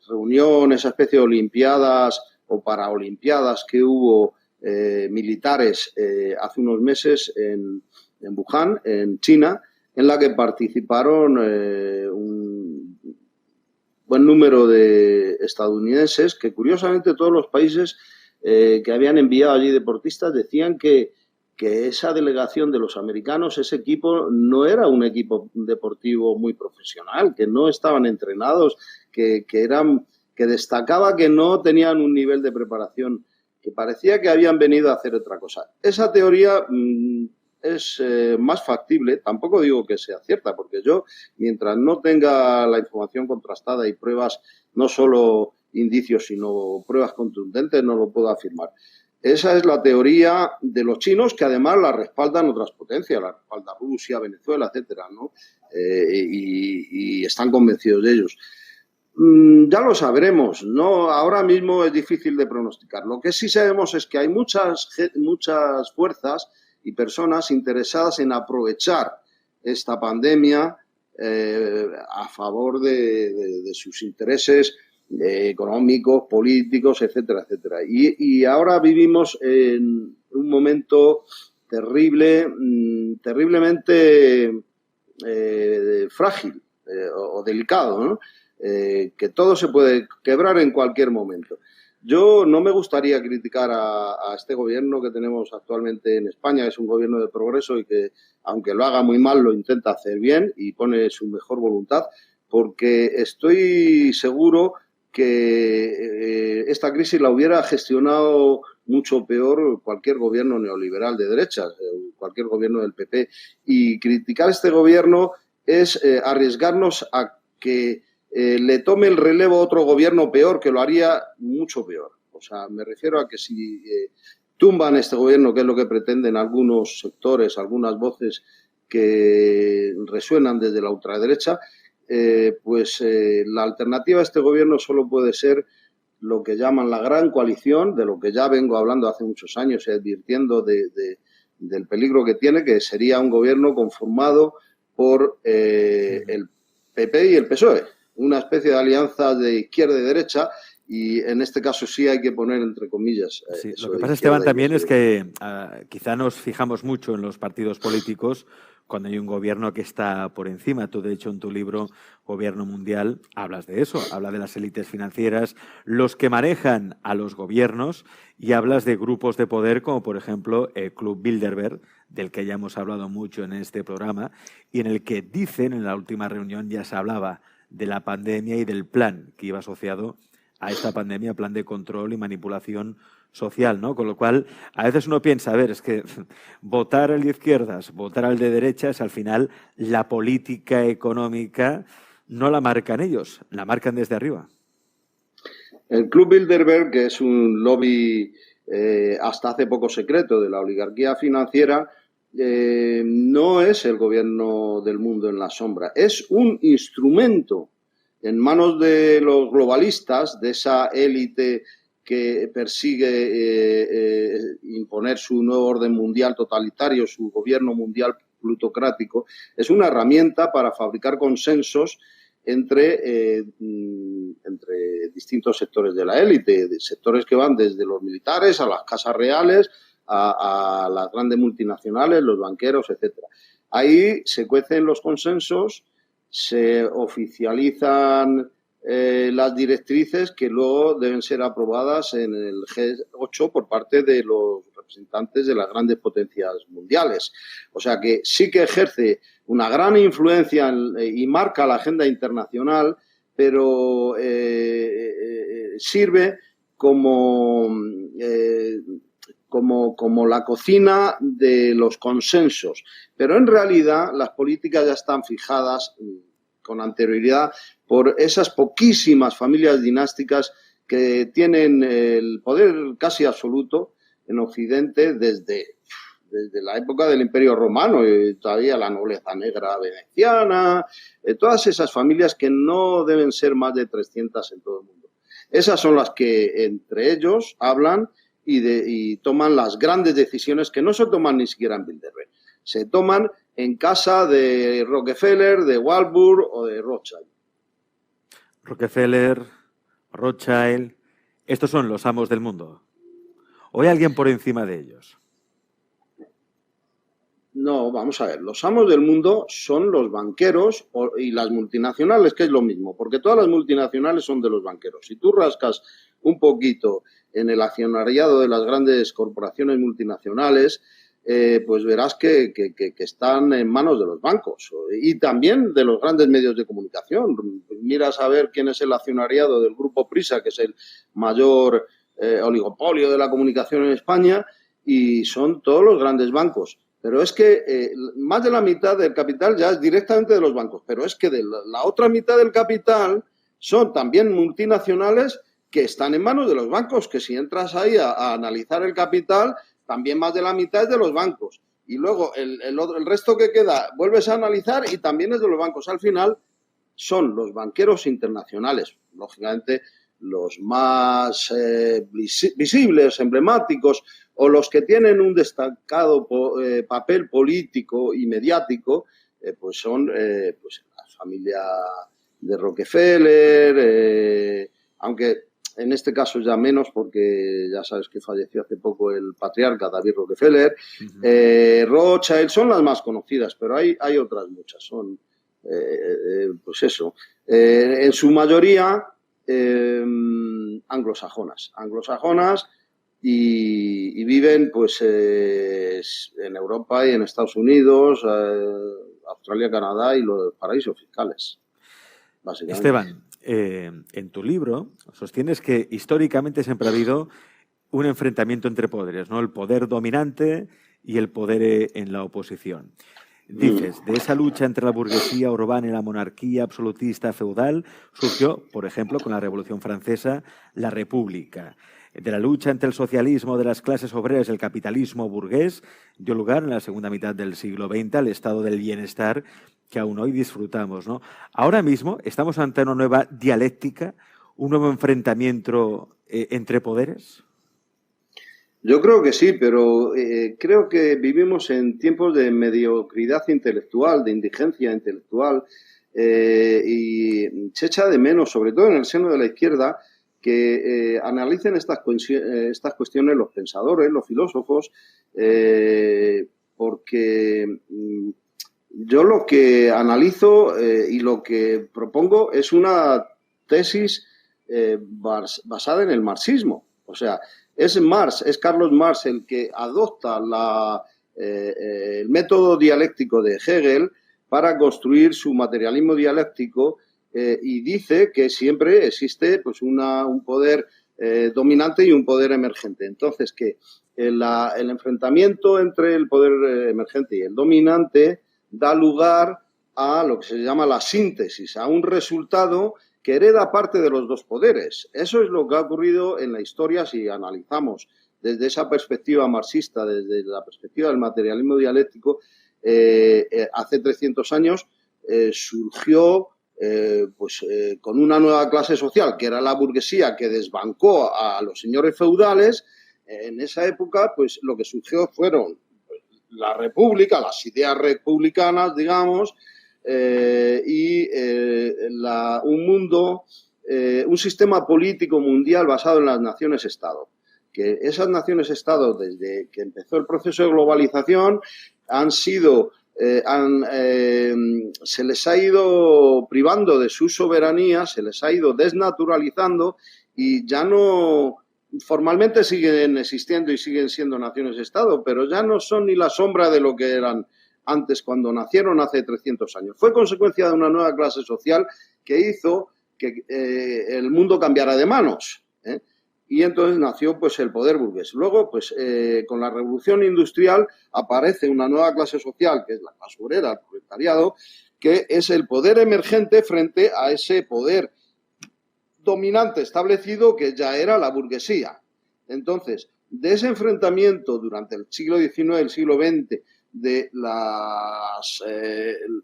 reunión, esa especie de olimpiadas o paraolimpiadas que hubo militares hace unos meses en Wuhan, en China, en la que participaron un buen número de estadounidenses, que curiosamente todos los países que habían enviado allí deportistas decían que esa delegación de los americanos, ese equipo, no era un equipo deportivo muy profesional, que no estaban entrenados, que destacaba que no tenían un nivel de preparación, que parecía que habían venido a hacer otra cosa. Esa teoría es más factible, tampoco digo que sea cierta, porque yo, mientras no tenga la información contrastada y pruebas, no solo indicios, sino pruebas contundentes, no lo puedo afirmar. Esa es la teoría de los chinos, que además la respaldan otras potencias, la respalda Rusia, Venezuela, etcétera, ¿no? Y están convencidos de ellos. Ya lo sabremos, ¿no? Ahora mismo es difícil de pronosticar. Lo que sí sabemos es que hay muchas fuerzas y personas interesadas en aprovechar esta pandemia a favor de sus intereses económicos, políticos, etcétera, etcétera. Y ahora vivimos en un momento terrible, terriblemente frágil o delicado, ¿no? Que todo se puede quebrar en cualquier momento. Yo no me gustaría criticar a este gobierno que tenemos actualmente en España, que es un gobierno de progreso y que, aunque lo haga muy mal, lo intenta hacer bien y pone su mejor voluntad, porque estoy seguro que esta crisis la hubiera gestionado mucho peor cualquier gobierno neoliberal de derechas, cualquier gobierno del PP. Y criticar a este gobierno es arriesgarnos a que le tome el relevo a otro gobierno peor, que lo haría mucho peor. O sea, me refiero a que si tumban este gobierno, que es lo que pretenden algunos sectores, algunas voces que resuenan desde la ultraderecha, la alternativa a este gobierno solo puede ser lo que llaman la gran coalición, de lo que ya vengo hablando hace muchos años y advirtiendo del peligro que tiene, que sería un gobierno conformado por el PP y el PSOE, una especie de alianza de izquierda y derecha, y en este caso sí hay que poner entre comillas. Sí, lo que pasa, Esteban, también es que quizá nos fijamos mucho en los partidos políticos cuando hay un gobierno que está por encima. Tú, de hecho, en tu libro Gobierno Mundial hablas de eso, habla de las élites financieras, los que manejan a los gobiernos, y hablas de grupos de poder como, por ejemplo, el Club Bilderberg, del que ya hemos hablado mucho en este programa, y en el que dicen, en la última reunión ya se hablaba de la pandemia y del plan que iba asociado a esta pandemia, plan de control y manipulación social, ¿no? Con lo cual, a veces uno piensa, a ver, es que votar al de izquierdas, votar al de derechas, al final la política económica no la marcan ellos, la marcan desde arriba. El Club Bilderberg, que es un lobby hasta hace poco secreto de la oligarquía financiera, no es el gobierno del mundo en la sombra, es un instrumento en manos de los globalistas, de esa élite que persigue imponer su nuevo orden mundial totalitario, su gobierno mundial plutocrático. Es una herramienta para fabricar consensos entre distintos sectores de la élite, sectores que van desde los militares a las casas reales, a las grandes multinacionales, los banqueros, etcétera. Ahí se cuecen los consensos, se oficializan las directrices que luego deben ser aprobadas en el G8 por parte de los representantes de las grandes potencias mundiales. O sea que sí que ejerce una gran influencia y marca la agenda internacional, pero sirve como la cocina de los consensos. Pero en realidad las políticas ya están fijadas con anterioridad por esas poquísimas familias dinásticas que tienen el poder casi absoluto en Occidente desde la época del Imperio Romano y todavía la nobleza negra veneciana, todas esas familias que no deben ser más de 300 en todo el mundo. Esas son las que entre ellos hablan y toman las grandes decisiones que no se toman ni siquiera en Bilderberg. Se toman en casa de Rockefeller, de Warburg o de Rothschild. Rockefeller, Rothschild, estos son los amos del mundo. ¿O hay alguien por encima de ellos? No, vamos a ver, los amos del mundo son los banqueros y las multinacionales, que es lo mismo, porque todas las multinacionales son de los banqueros. Si tú rascas un poquito en el accionariado de las grandes corporaciones multinacionales, pues verás que están en manos de los bancos y también de los grandes medios de comunicación. Miras a ver quién es el accionariado del Grupo Prisa, que es el mayor oligopolio de la comunicación en España, y son todos los grandes bancos. Pero es que más de la mitad del capital ya es directamente de los bancos, pero es que de la otra mitad del capital son también multinacionales que están en manos de los bancos, que si entras ahí a analizar el capital, también más de la mitad es de los bancos. Y luego el resto que queda vuelves a analizar y también es de los bancos. Al final son los banqueros internacionales, lógicamente los más visibles, emblemáticos, o los que tienen un destacado papel político y mediático, pues son pues la familia de Rockefeller, aunque en este caso ya menos, porque ya sabes que falleció hace poco el patriarca David Rockefeller. Rothschild son las más conocidas, pero hay otras muchas, son pues eso, en su mayoría anglosajonas y viven pues en Europa y en Estados Unidos, Australia, Canadá y los paraísos fiscales, básicamente. Esteban, en tu libro sostienes que históricamente siempre ha habido un enfrentamiento entre poderes, ¿no? El poder dominante y el poder en la oposición. Dices, de esa lucha entre la burguesía urbana y la monarquía absolutista feudal surgió, por ejemplo, con la Revolución Francesa, la República. De la lucha entre el socialismo de las clases obreras y el capitalismo burgués dio lugar en la segunda mitad del siglo XX al estado del bienestar que aún hoy disfrutamos, ¿no? Ahora mismo estamos ante una nueva dialéctica, un nuevo enfrentamiento entre poderes. Yo creo que sí, pero creo que vivimos en tiempos de mediocridad intelectual, de indigencia intelectual, y se echa de menos, sobre todo en el seno de la izquierda, que analicen estas cuestiones los pensadores, los filósofos, porque yo lo que analizo y lo que propongo es una tesis basada en el marxismo. O sea, es Carlos Marx el que adopta el método dialéctico de Hegel para construir su materialismo dialéctico y dice que siempre existe pues un poder dominante y un poder emergente. Entonces, que el enfrentamiento entre el poder emergente y el dominante da lugar a lo que se llama la síntesis, a un resultado que hereda parte de los dos poderes. Eso es lo que ha ocurrido en la historia si analizamos desde esa perspectiva marxista, desde la perspectiva del materialismo dialéctico. Hace 300 años surgió con una nueva clase social, que era la burguesía, que desbancó a los señores feudales. En esa época, pues lo que surgió fueron la república, las ideas republicanas, digamos, un mundo, un sistema político mundial basado en las naciones-estado. Que esas naciones-estado, desde que empezó el proceso de globalización, se les ha ido privando de su soberanía, se les ha ido desnaturalizando y ya no... Formalmente siguen existiendo y siguen siendo naciones-estado, pero ya no son ni la sombra de lo que eran antes cuando nacieron hace 300 años. Fue consecuencia de una nueva clase social que hizo que el mundo cambiara de manos, y entonces nació pues el poder burgués. Luego, pues con la revolución industrial aparece una nueva clase social, que es la clase obrera, el proletariado, que es el poder emergente frente a ese poder dominante establecido que ya era la burguesía. Entonces, de ese enfrentamiento durante el siglo XIX, el siglo XX, de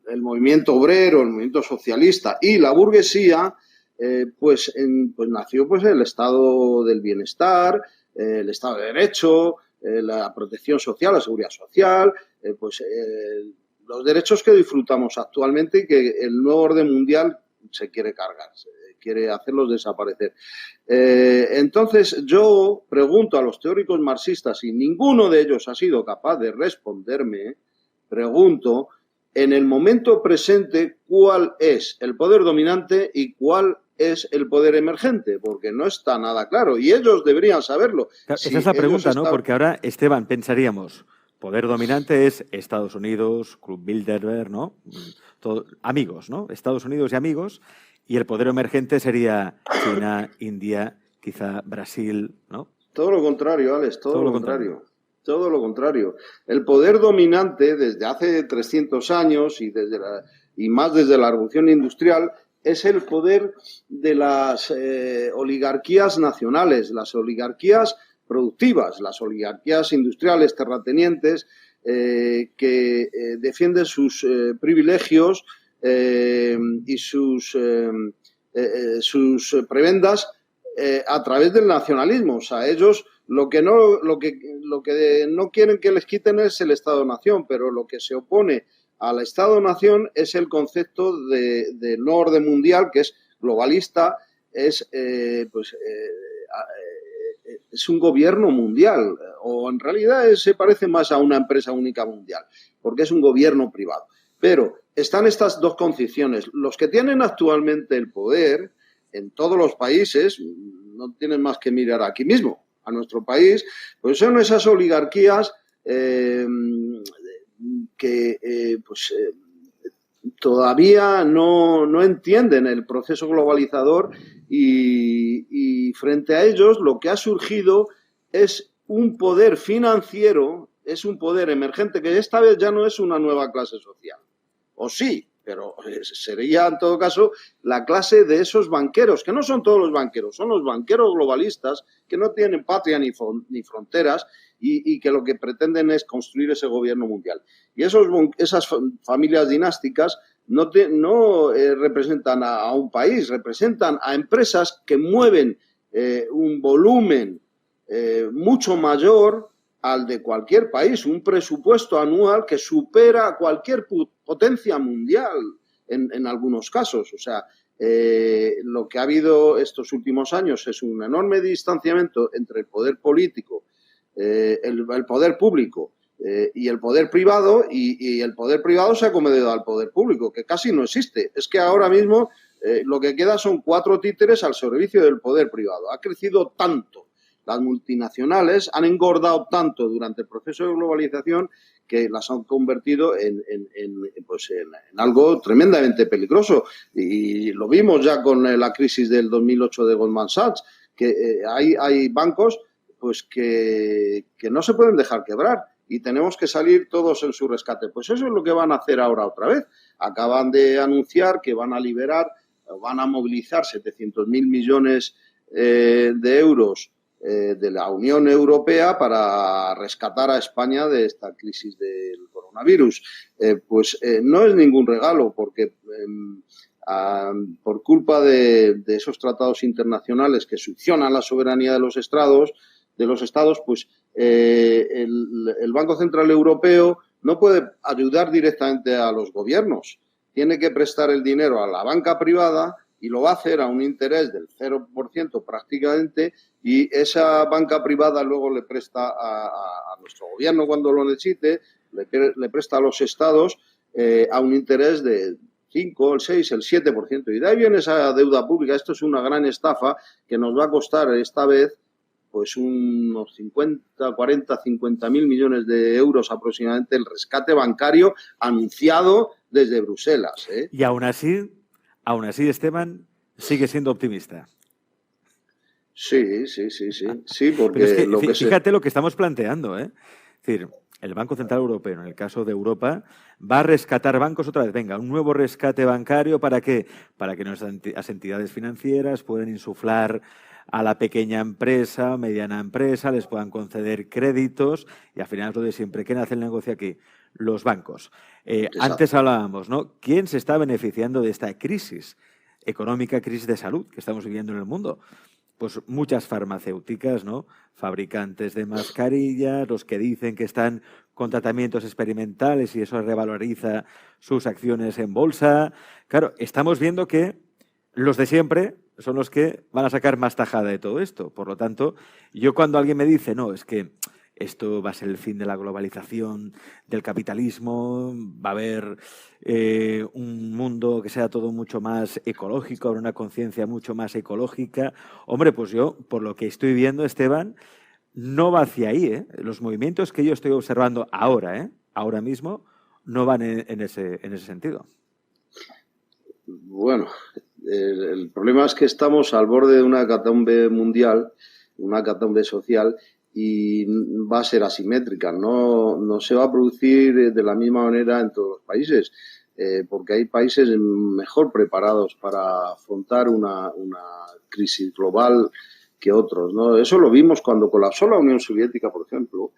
el movimiento obrero, el movimiento socialista y la burguesía, pues nació pues el estado del bienestar, el estado de derecho, la protección social, la seguridad social, los derechos que disfrutamos actualmente y que el nuevo orden mundial se quiere cargar, quiere hacerlos desaparecer. Entonces yo pregunto a los teóricos marxistas y ninguno de ellos ha sido capaz de responderme, pregunto, en el momento presente, ¿cuál es el poder dominante y cuál es el poder emergente? Porque no está nada claro y ellos deberían saberlo. Claro, esa es la pregunta, ¿no? Porque ahora, Esteban, pensaríamos, poder dominante es Estados Unidos, Club Bilderberg, ¿no? Amigos, ¿no? Estados Unidos y amigos. Y el poder emergente sería China, India, quizá Brasil, ¿no? Todo lo contrario, Alex, todo lo contrario. Todo lo contrario. El poder dominante desde hace 300 años y más desde la Revolución Industrial es el poder de las oligarquías nacionales, las oligarquías productivas, las oligarquías industriales terratenientes que defienden sus privilegios y sus prebendas a través del nacionalismo. O sea, ellos lo que no quieren que les quiten es el Estado-nación, pero lo que se opone al Estado-nación es el concepto de no orden mundial, que es globalista, es un gobierno mundial, o en realidad se parece más a una empresa única mundial, porque es un gobierno privado. Pero están estas dos concepciones. Los que tienen actualmente el poder en todos los países, no tienen más que mirar aquí mismo, a nuestro país, pues son esas oligarquías que todavía no entienden el proceso globalizador y frente a ellos lo que ha surgido es un poder financiero, es un poder emergente que esta vez ya no es una nueva clase social. O sí, pero sería en todo caso la clase de esos banqueros, que no son todos los banqueros, son los banqueros globalistas que no tienen patria ni fronteras y que lo que pretenden es construir ese gobierno mundial. Y esas familias dinásticas no representan a un país, representan a empresas que mueven un volumen mucho mayor al de cualquier país, un presupuesto anual que supera a cualquier potencia mundial en algunos casos. O sea, lo que ha habido estos últimos años es un enorme distanciamiento entre el poder político, el poder público y el poder privado, y el poder privado se ha acomodado al poder público, que casi no existe. Es que ahora mismo lo que queda son 4 títeres al servicio del poder privado. Ha crecido tanto. Las multinacionales han engordado tanto durante el proceso de globalización que las han convertido en algo tremendamente peligroso. Y lo vimos ya con la crisis del 2008 de Goldman Sachs, que hay bancos pues que no se pueden dejar quebrar y tenemos que salir todos en su rescate. Pues eso es lo que van a hacer ahora otra vez. Acaban de anunciar que van a liberar, van a movilizar 700.000 millones de euros de la Unión Europea para rescatar a España de esta crisis del coronavirus. No es ningún regalo, porque por culpa de esos tratados internacionales que succionan la soberanía de los estados, pues el Banco Central Europeo no puede ayudar directamente a los gobiernos. Tiene que prestar el dinero a la banca privada y lo va a hacer a un interés del 0% prácticamente, y esa banca privada luego le presta a nuestro gobierno cuando lo necesite, le presta a los estados a un interés de 5, el 6, el 7%. Y de ahí viene esa deuda pública. Esto es una gran estafa que nos va a costar esta vez pues unos 50 mil millones de euros aproximadamente el rescate bancario anunciado desde Bruselas. Y aún así, Esteban sigue siendo optimista. Sí, porque pero es que, fíjate lo que estamos planteando, ¿eh? Es decir, el Banco Central Europeo, en el caso de Europa, va a rescatar bancos otra vez. Venga, un nuevo rescate bancario, ¿para qué? Para que nuestras entidades financieras puedan insuflar a la pequeña empresa, mediana empresa, les puedan conceder créditos, y al final es lo de siempre. ¿Quién hace el negocio aquí? Los bancos. Antes hablábamos, ¿no? ¿Quién se está beneficiando de esta crisis económica, crisis de salud que estamos viviendo en el mundo? Pues muchas farmacéuticas, ¿no? Fabricantes de mascarillas, los que dicen que están con tratamientos experimentales y eso revaloriza sus acciones en bolsa. Claro, estamos viendo que los de siempre son los que van a sacar más tajada de todo esto. Por lo tanto, yo cuando alguien me dice, no, es que esto va a ser el fin de la globalización, del capitalismo, va a haber un mundo que sea todo mucho más ecológico, habrá una conciencia mucho más ecológica. Hombre, pues yo, por lo que estoy viendo, Esteban, no va hacia ahí, ¿eh? Los movimientos que yo estoy observando ahora, ahora mismo, no van en ese sentido. Bueno, el problema es que estamos al borde de una hecatombe mundial, una hecatombe social, y va a ser asimétrica, no se va a producir de la misma manera en todos los países, porque hay países mejor preparados para afrontar una crisis global que otros, ¿no? Eso lo vimos cuando colapsó la Unión Soviética, por ejemplo,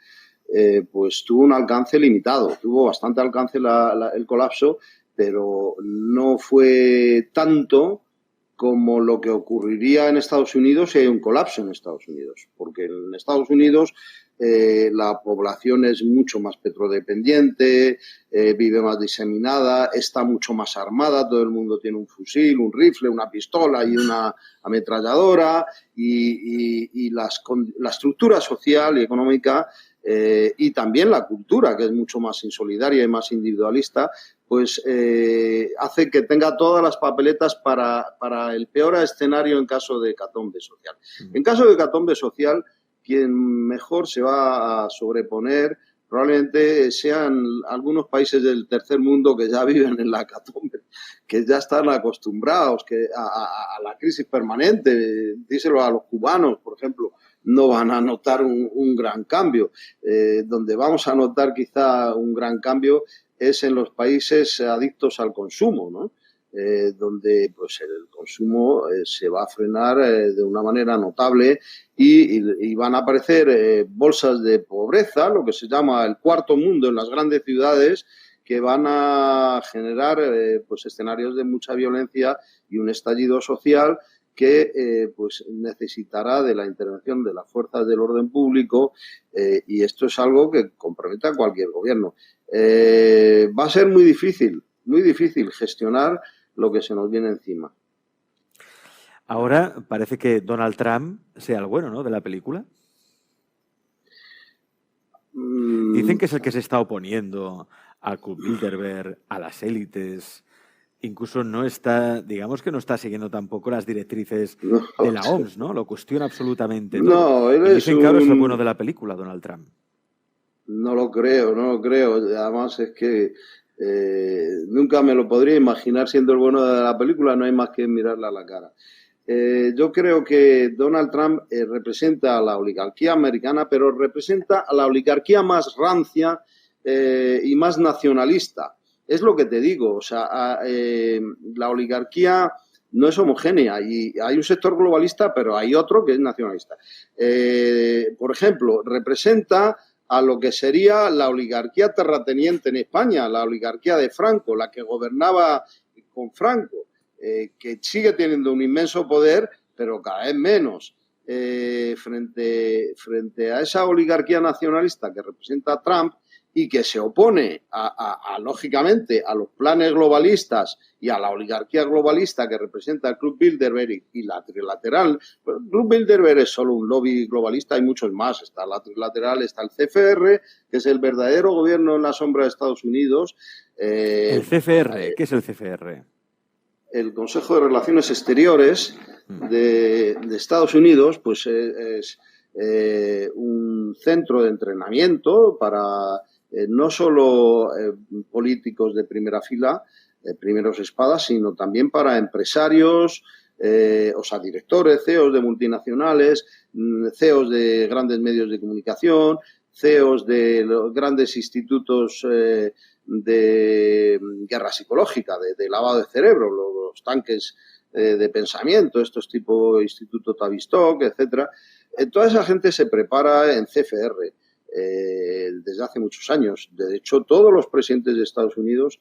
pues tuvo un alcance limitado, tuvo bastante alcance el colapso, pero no fue tanto como lo que ocurriría en Estados Unidos si hay un colapso en Estados Unidos, porque en Estados Unidos la población es mucho más petrodependiente, vive más diseminada, está mucho más armada, todo el mundo tiene un fusil, un rifle, una pistola y una ametralladora, y la estructura social y económica y también la cultura, que es mucho más insolidaria y más individualista, pues hace que tenga todas las papeletas para el peor escenario en caso de hecatombe social. En caso de hecatombe social, quien mejor se va a sobreponer probablemente sean algunos países del tercer mundo que ya viven en la hecatombe, que ya están acostumbrados a la crisis permanente. Díselo a los cubanos, por ejemplo, no van a notar un gran cambio. Donde vamos a notar quizá un gran cambio es en los países adictos al consumo, ¿no? Donde pues el consumo se va a frenar de una manera notable y van a aparecer bolsas de pobreza, lo que se llama el cuarto mundo en las grandes ciudades, que van a generar pues escenarios de mucha violencia y un estallido social que pues necesitará de la intervención de las fuerzas del orden público, y esto es algo que compromete a cualquier gobierno. Va a ser muy difícil gestionar lo que se nos viene encima. Ahora parece que Donald Trump sea el bueno, ¿no?, de la película. Dicen que es el que se está oponiendo a Kurt Bilderberg, a las élites. Incluso no está, digamos que no está siguiendo tampoco las directrices de la OMS, ¿no? Lo cuestiona absolutamente todo. No, él y dicen que ahora es el bueno un... de la película, Donald Trump. No lo creo. Además es que nunca me lo podría imaginar siendo el bueno de la película, no hay más que mirarle a la cara. Yo creo que Donald Trump representa a la oligarquía americana, pero representa a la oligarquía más rancia y más nacionalista. Es lo que te digo, o sea, la oligarquía no es homogénea y hay un sector globalista, pero hay otro que es nacionalista. Por ejemplo, representa a lo que sería la oligarquía terrateniente en España, la oligarquía de Franco, la que gobernaba con Franco, que sigue teniendo un inmenso poder, pero cada vez menos. Frente a esa oligarquía nacionalista que representa Trump y que se opone lógicamente a los planes globalistas y a la oligarquía globalista que representa el Club Bilderberg y la trilateral. El Club Bilderberg es solo un lobby globalista, hay muchos más. Está la trilateral, está el CFR, que es el verdadero gobierno en la sombra de Estados Unidos. ¿El CFR? ¿Qué es el CFR? El Consejo de Relaciones Exteriores de Estados Unidos, pues es un centro de entrenamiento para no solo políticos de primera fila, primeros espadas, sino también para empresarios, o sea, directores, CEOs de multinacionales, CEOs de grandes medios de comunicación, CEOs de los grandes institutos de guerra psicológica, de lavado de cerebro, los tanques de pensamiento, estos tipo Instituto Tavistock, etcétera. Toda esa gente se prepara en CFR desde hace muchos años. De hecho, todos los presidentes de Estados Unidos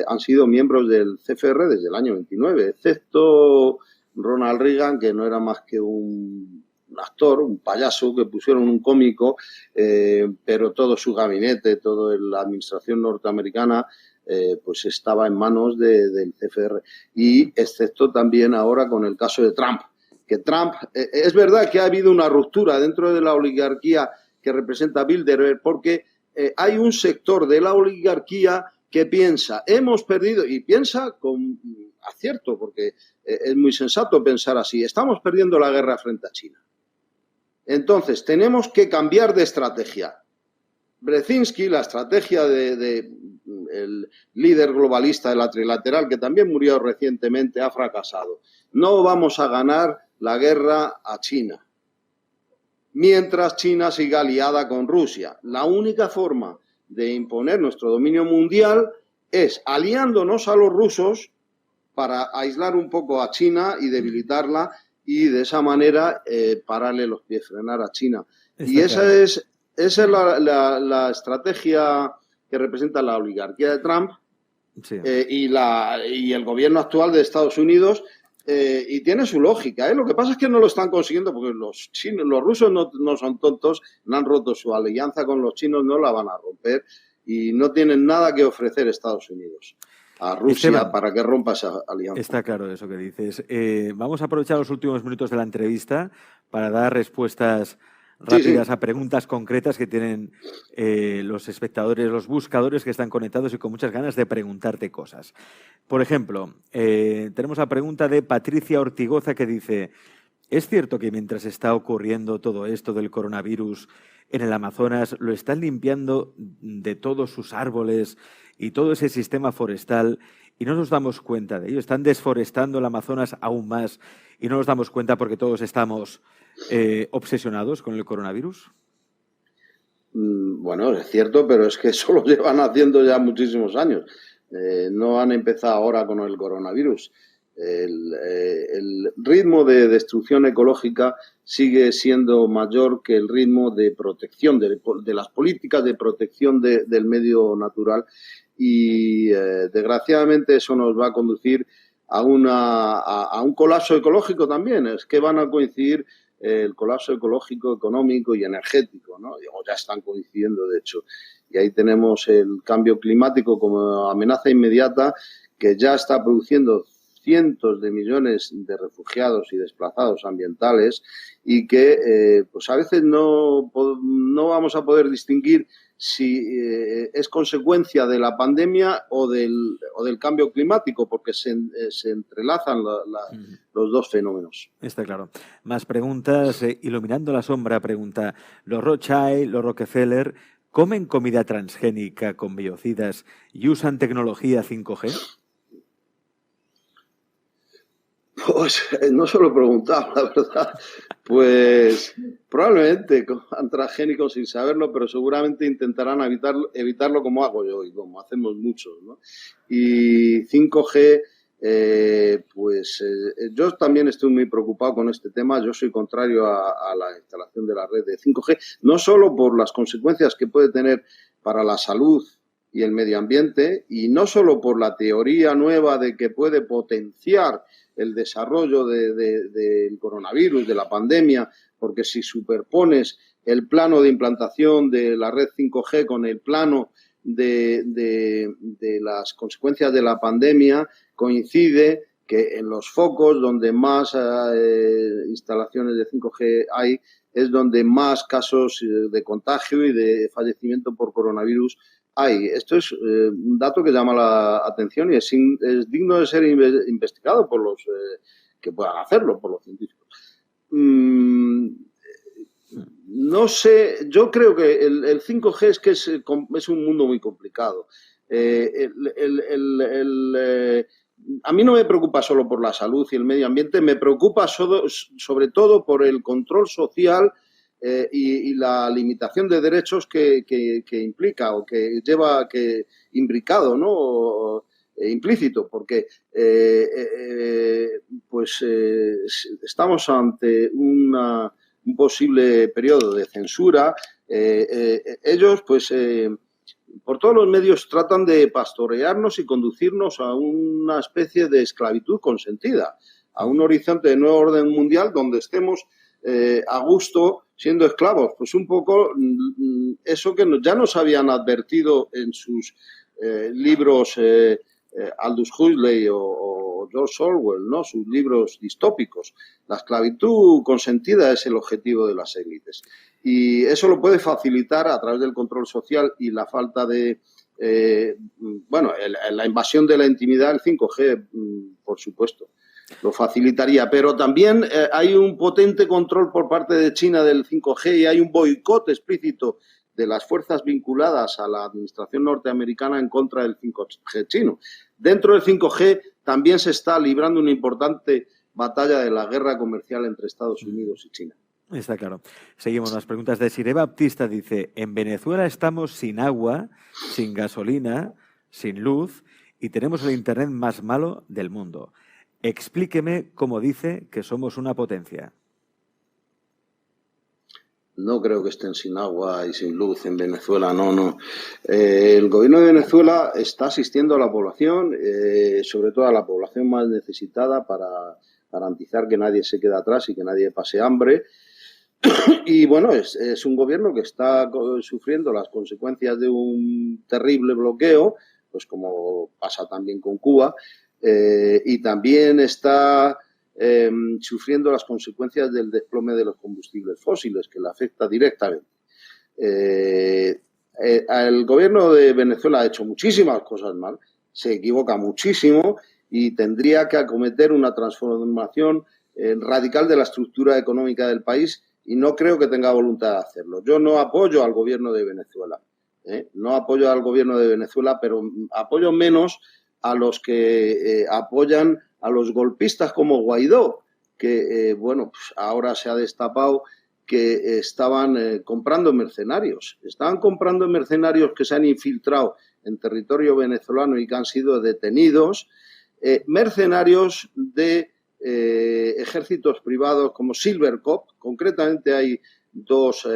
han sido miembros del CFR desde el año 29, excepto Ronald Reagan, que no era más que un actor, un payaso que pusieron un cómico, pero todo su gabinete, toda la administración norteamericana pues estaba en manos del CFR. Y excepto también ahora con el caso de Trump, que Trump, es verdad que ha habido una ruptura dentro de la oligarquía que representa Bilderberg, porque hay un sector de la oligarquía que piensa, hemos perdido, y piensa con acierto, porque es muy sensato pensar así, estamos perdiendo la guerra frente a China. Entonces, tenemos que cambiar de estrategia. Brzezinski, la estrategia el líder globalista de la trilateral, que también murió recientemente, ha fracasado. No vamos a ganar la guerra a China mientras China siga aliada con Rusia. La única forma de imponer nuestro dominio mundial es aliándonos a los rusos para aislar un poco a China y debilitarla y de esa manera pararle los pies, frenar a China. Y esa es la estrategia que representa la oligarquía de Trump, Sí. Y el gobierno actual de Estados Unidos, y tiene su lógica, ¿eh? Lo que pasa es que no lo están consiguiendo porque los rusos no son tontos, no han roto su alianza con los chinos, no la van a romper y no tienen nada que ofrecer Estados Unidos a Rusia, Esteban, para que rompa esa alianza. Está claro eso que dices. Vamos a aprovechar los últimos minutos de la entrevista para dar respuestas rápidas a preguntas concretas que tienen los espectadores, los buscadores que están conectados y con muchas ganas de preguntarte cosas. Por ejemplo, tenemos la pregunta de Patricia Ortigoza que dice: ¿es cierto que mientras está ocurriendo todo esto del coronavirus en el Amazonas lo están limpiando de todos sus árboles y todo ese sistema forestal y no nos damos cuenta de ello? ¿Están desforestando el Amazonas aún más y no nos damos cuenta porque todos estamos obsesionados con el coronavirus? Bueno, es cierto, pero es que eso lo llevan haciendo ya muchísimos años. No han empezado ahora con el coronavirus. El ritmo de destrucción ecológica sigue siendo mayor que el ritmo de protección, de las políticas de protección del medio natural y desgraciadamente eso nos va a conducir a un colapso ecológico también. Es que van a coincidir el colapso ecológico, económico y energético, ¿no? Ya están coincidiendo, de hecho. Y ahí tenemos el cambio climático como amenaza inmediata que ya está produciendo cientos de millones de refugiados y desplazados ambientales y que pues a veces no vamos a poder distinguir si es consecuencia de la pandemia o del cambio climático, porque se entrelazan los dos fenómenos. Está claro. Más preguntas. Iluminando la sombra pregunta: ¿los Rothschild, los Rockefeller comen comida transgénica con biocidas y usan tecnología 5G? Pues no se lo he preguntado, la verdad. Pues probablemente coman transgénicos sin saberlo, pero seguramente intentarán evitarlo como hago yo y como hacemos muchos, ¿no? Y 5G, yo también estoy muy preocupado con este tema. Yo soy contrario a la instalación de la red de 5G, no solo por las consecuencias que puede tener para la salud y el medio ambiente, y no solo por la teoría nueva de que puede potenciar el desarrollo del coronavirus, de la pandemia, porque si superpones el plano de implantación de la red 5G con el plano de las consecuencias de la pandemia, coincide que en los focos donde más instalaciones de 5G hay es donde más casos de contagio y de fallecimiento por coronavirus hay. Esto es un dato que llama la atención y es digno de ser investigado por los que puedan hacerlo, por los científicos. No sé, yo creo que el 5G es un mundo muy complicado. A mí no me preocupa solo por la salud y el medio ambiente, me preocupa sobre todo por el control social y la limitación de derechos que implica o que lleva imbricado, ¿no? O implícito, porque estamos ante un posible periodo de censura. Ellos, por todos los medios tratan de pastorearnos y conducirnos a una especie de esclavitud consentida, a un horizonte de nuevo orden mundial donde estemos a gusto siendo esclavos. Pues un poco eso que ya nos habían advertido en sus libros Aldous Huxley o George Orwell, ¿no? Sus libros distópicos. La esclavitud consentida es el objetivo de las élites. Y eso lo puede facilitar a través del control social y la falta de la invasión de la intimidad, el 5G, por supuesto, lo facilitaría. Pero también hay un potente control por parte de China del 5G y hay un boicot explícito de las fuerzas vinculadas a la administración norteamericana en contra del 5G chino. Dentro del 5G también se está librando una importante batalla de la guerra comercial entre Estados Unidos y China. Está claro. Seguimos las preguntas de Siré Baptista. Dice: en Venezuela estamos sin agua, sin gasolina, sin luz y tenemos el internet más malo del mundo. Explíqueme cómo dice que somos una potencia. No creo que estén sin agua y sin luz en Venezuela, no, no. El gobierno de Venezuela está asistiendo a la población, sobre todo a la población más necesitada, para garantizar que nadie se quede atrás y que nadie pase hambre. Y bueno, es un gobierno que está sufriendo las consecuencias de un terrible bloqueo, pues como pasa también con Cuba, y también está sufriendo las consecuencias del desplome de los combustibles fósiles, que le afecta directamente. El gobierno de Venezuela ha hecho muchísimas cosas mal, se equivoca muchísimo y tendría que acometer una transformación radical de la estructura económica del país, y no creo que tenga voluntad de hacerlo. Yo no apoyo al gobierno de Venezuela, no apoyo al gobierno de Venezuela, pero apoyo menos a los que apoyan a los golpistas como Guaidó, que bueno, pues ahora se ha destapado que estaban comprando mercenarios. Estaban comprando mercenarios que se han infiltrado en territorio venezolano y que han sido detenidos, mercenarios de ejércitos privados como Silvercop. Concretamente hay dos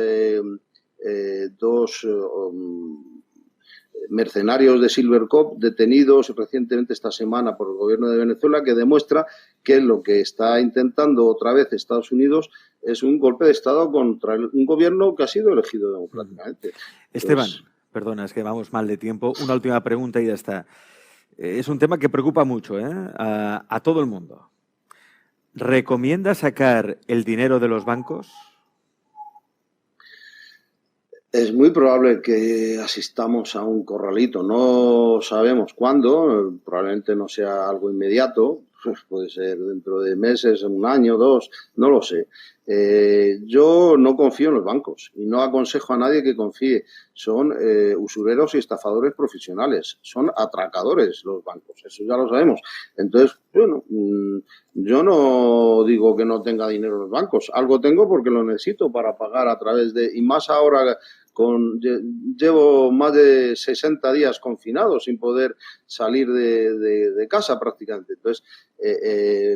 mercenarios de Silvercop detenidos recientemente esta semana por el gobierno de Venezuela, que demuestra que lo que está intentando otra vez Estados Unidos es un golpe de Estado contra un gobierno que ha sido elegido democráticamente. Esteban, perdona, es que vamos mal de tiempo. Una última pregunta y ya está. Es un tema que preocupa mucho a todo el mundo. ¿Recomienda sacar el dinero de los bancos? Es muy probable que asistamos a un corralito. No sabemos cuándo, probablemente no sea algo inmediato, puede ser dentro de meses, un año, dos, no lo sé. Yo no confío en los bancos y no aconsejo a nadie que confíe. Son usureros y estafadores profesionales, son atracadores los bancos, eso ya lo sabemos. Entonces, bueno, yo no digo que no tenga dinero en los bancos, algo tengo porque lo necesito para pagar a través de, y más ahora llevo más de 60 días confinado sin poder salir de casa prácticamente. Entonces,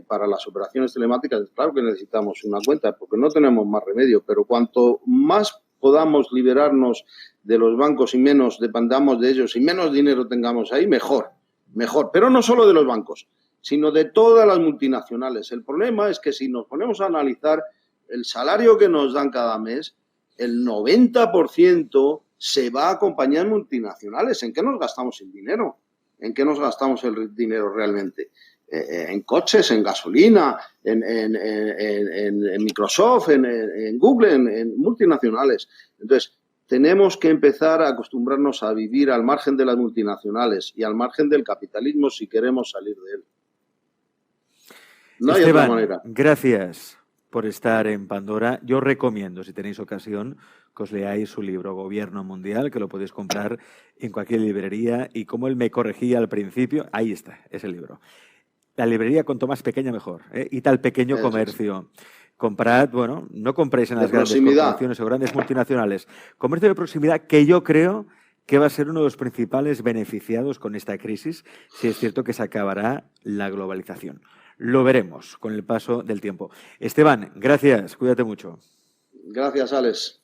para las operaciones telemáticas, claro que necesitamos una cuenta porque no tenemos más remedio, pero cuanto más podamos liberarnos de los bancos y menos dependamos de ellos y menos dinero tengamos ahí, mejor, mejor. Pero no solo de los bancos, sino de todas las multinacionales. El problema es que si nos ponemos a analizar el salario que nos dan cada mes, el 90% se va a compañías multinacionales. ¿En qué nos gastamos el dinero? ¿En qué nos gastamos el dinero realmente? En coches, en gasolina, en Microsoft, en Google, en multinacionales. Entonces, tenemos que empezar a acostumbrarnos a vivir al margen de las multinacionales y al margen del capitalismo si queremos salir de él. No hay otra manera. Gracias por estar en Pandora. Yo recomiendo, si tenéis ocasión, que os leáis su libro Gobierno Mundial, que lo podéis comprar en cualquier librería. Y como él me corregía al principio, ahí está, es el libro. La librería cuanto más pequeña mejor, y tal pequeño comercio. Comprad, bueno, no compréis en las grandes corporaciones o grandes multinacionales. Comercio de proximidad, que yo creo que va a ser uno de los principales beneficiados con esta crisis, si es cierto que se acabará la globalización. Lo veremos con el paso del tiempo. Esteban, gracias, cuídate mucho. Gracias, Alex.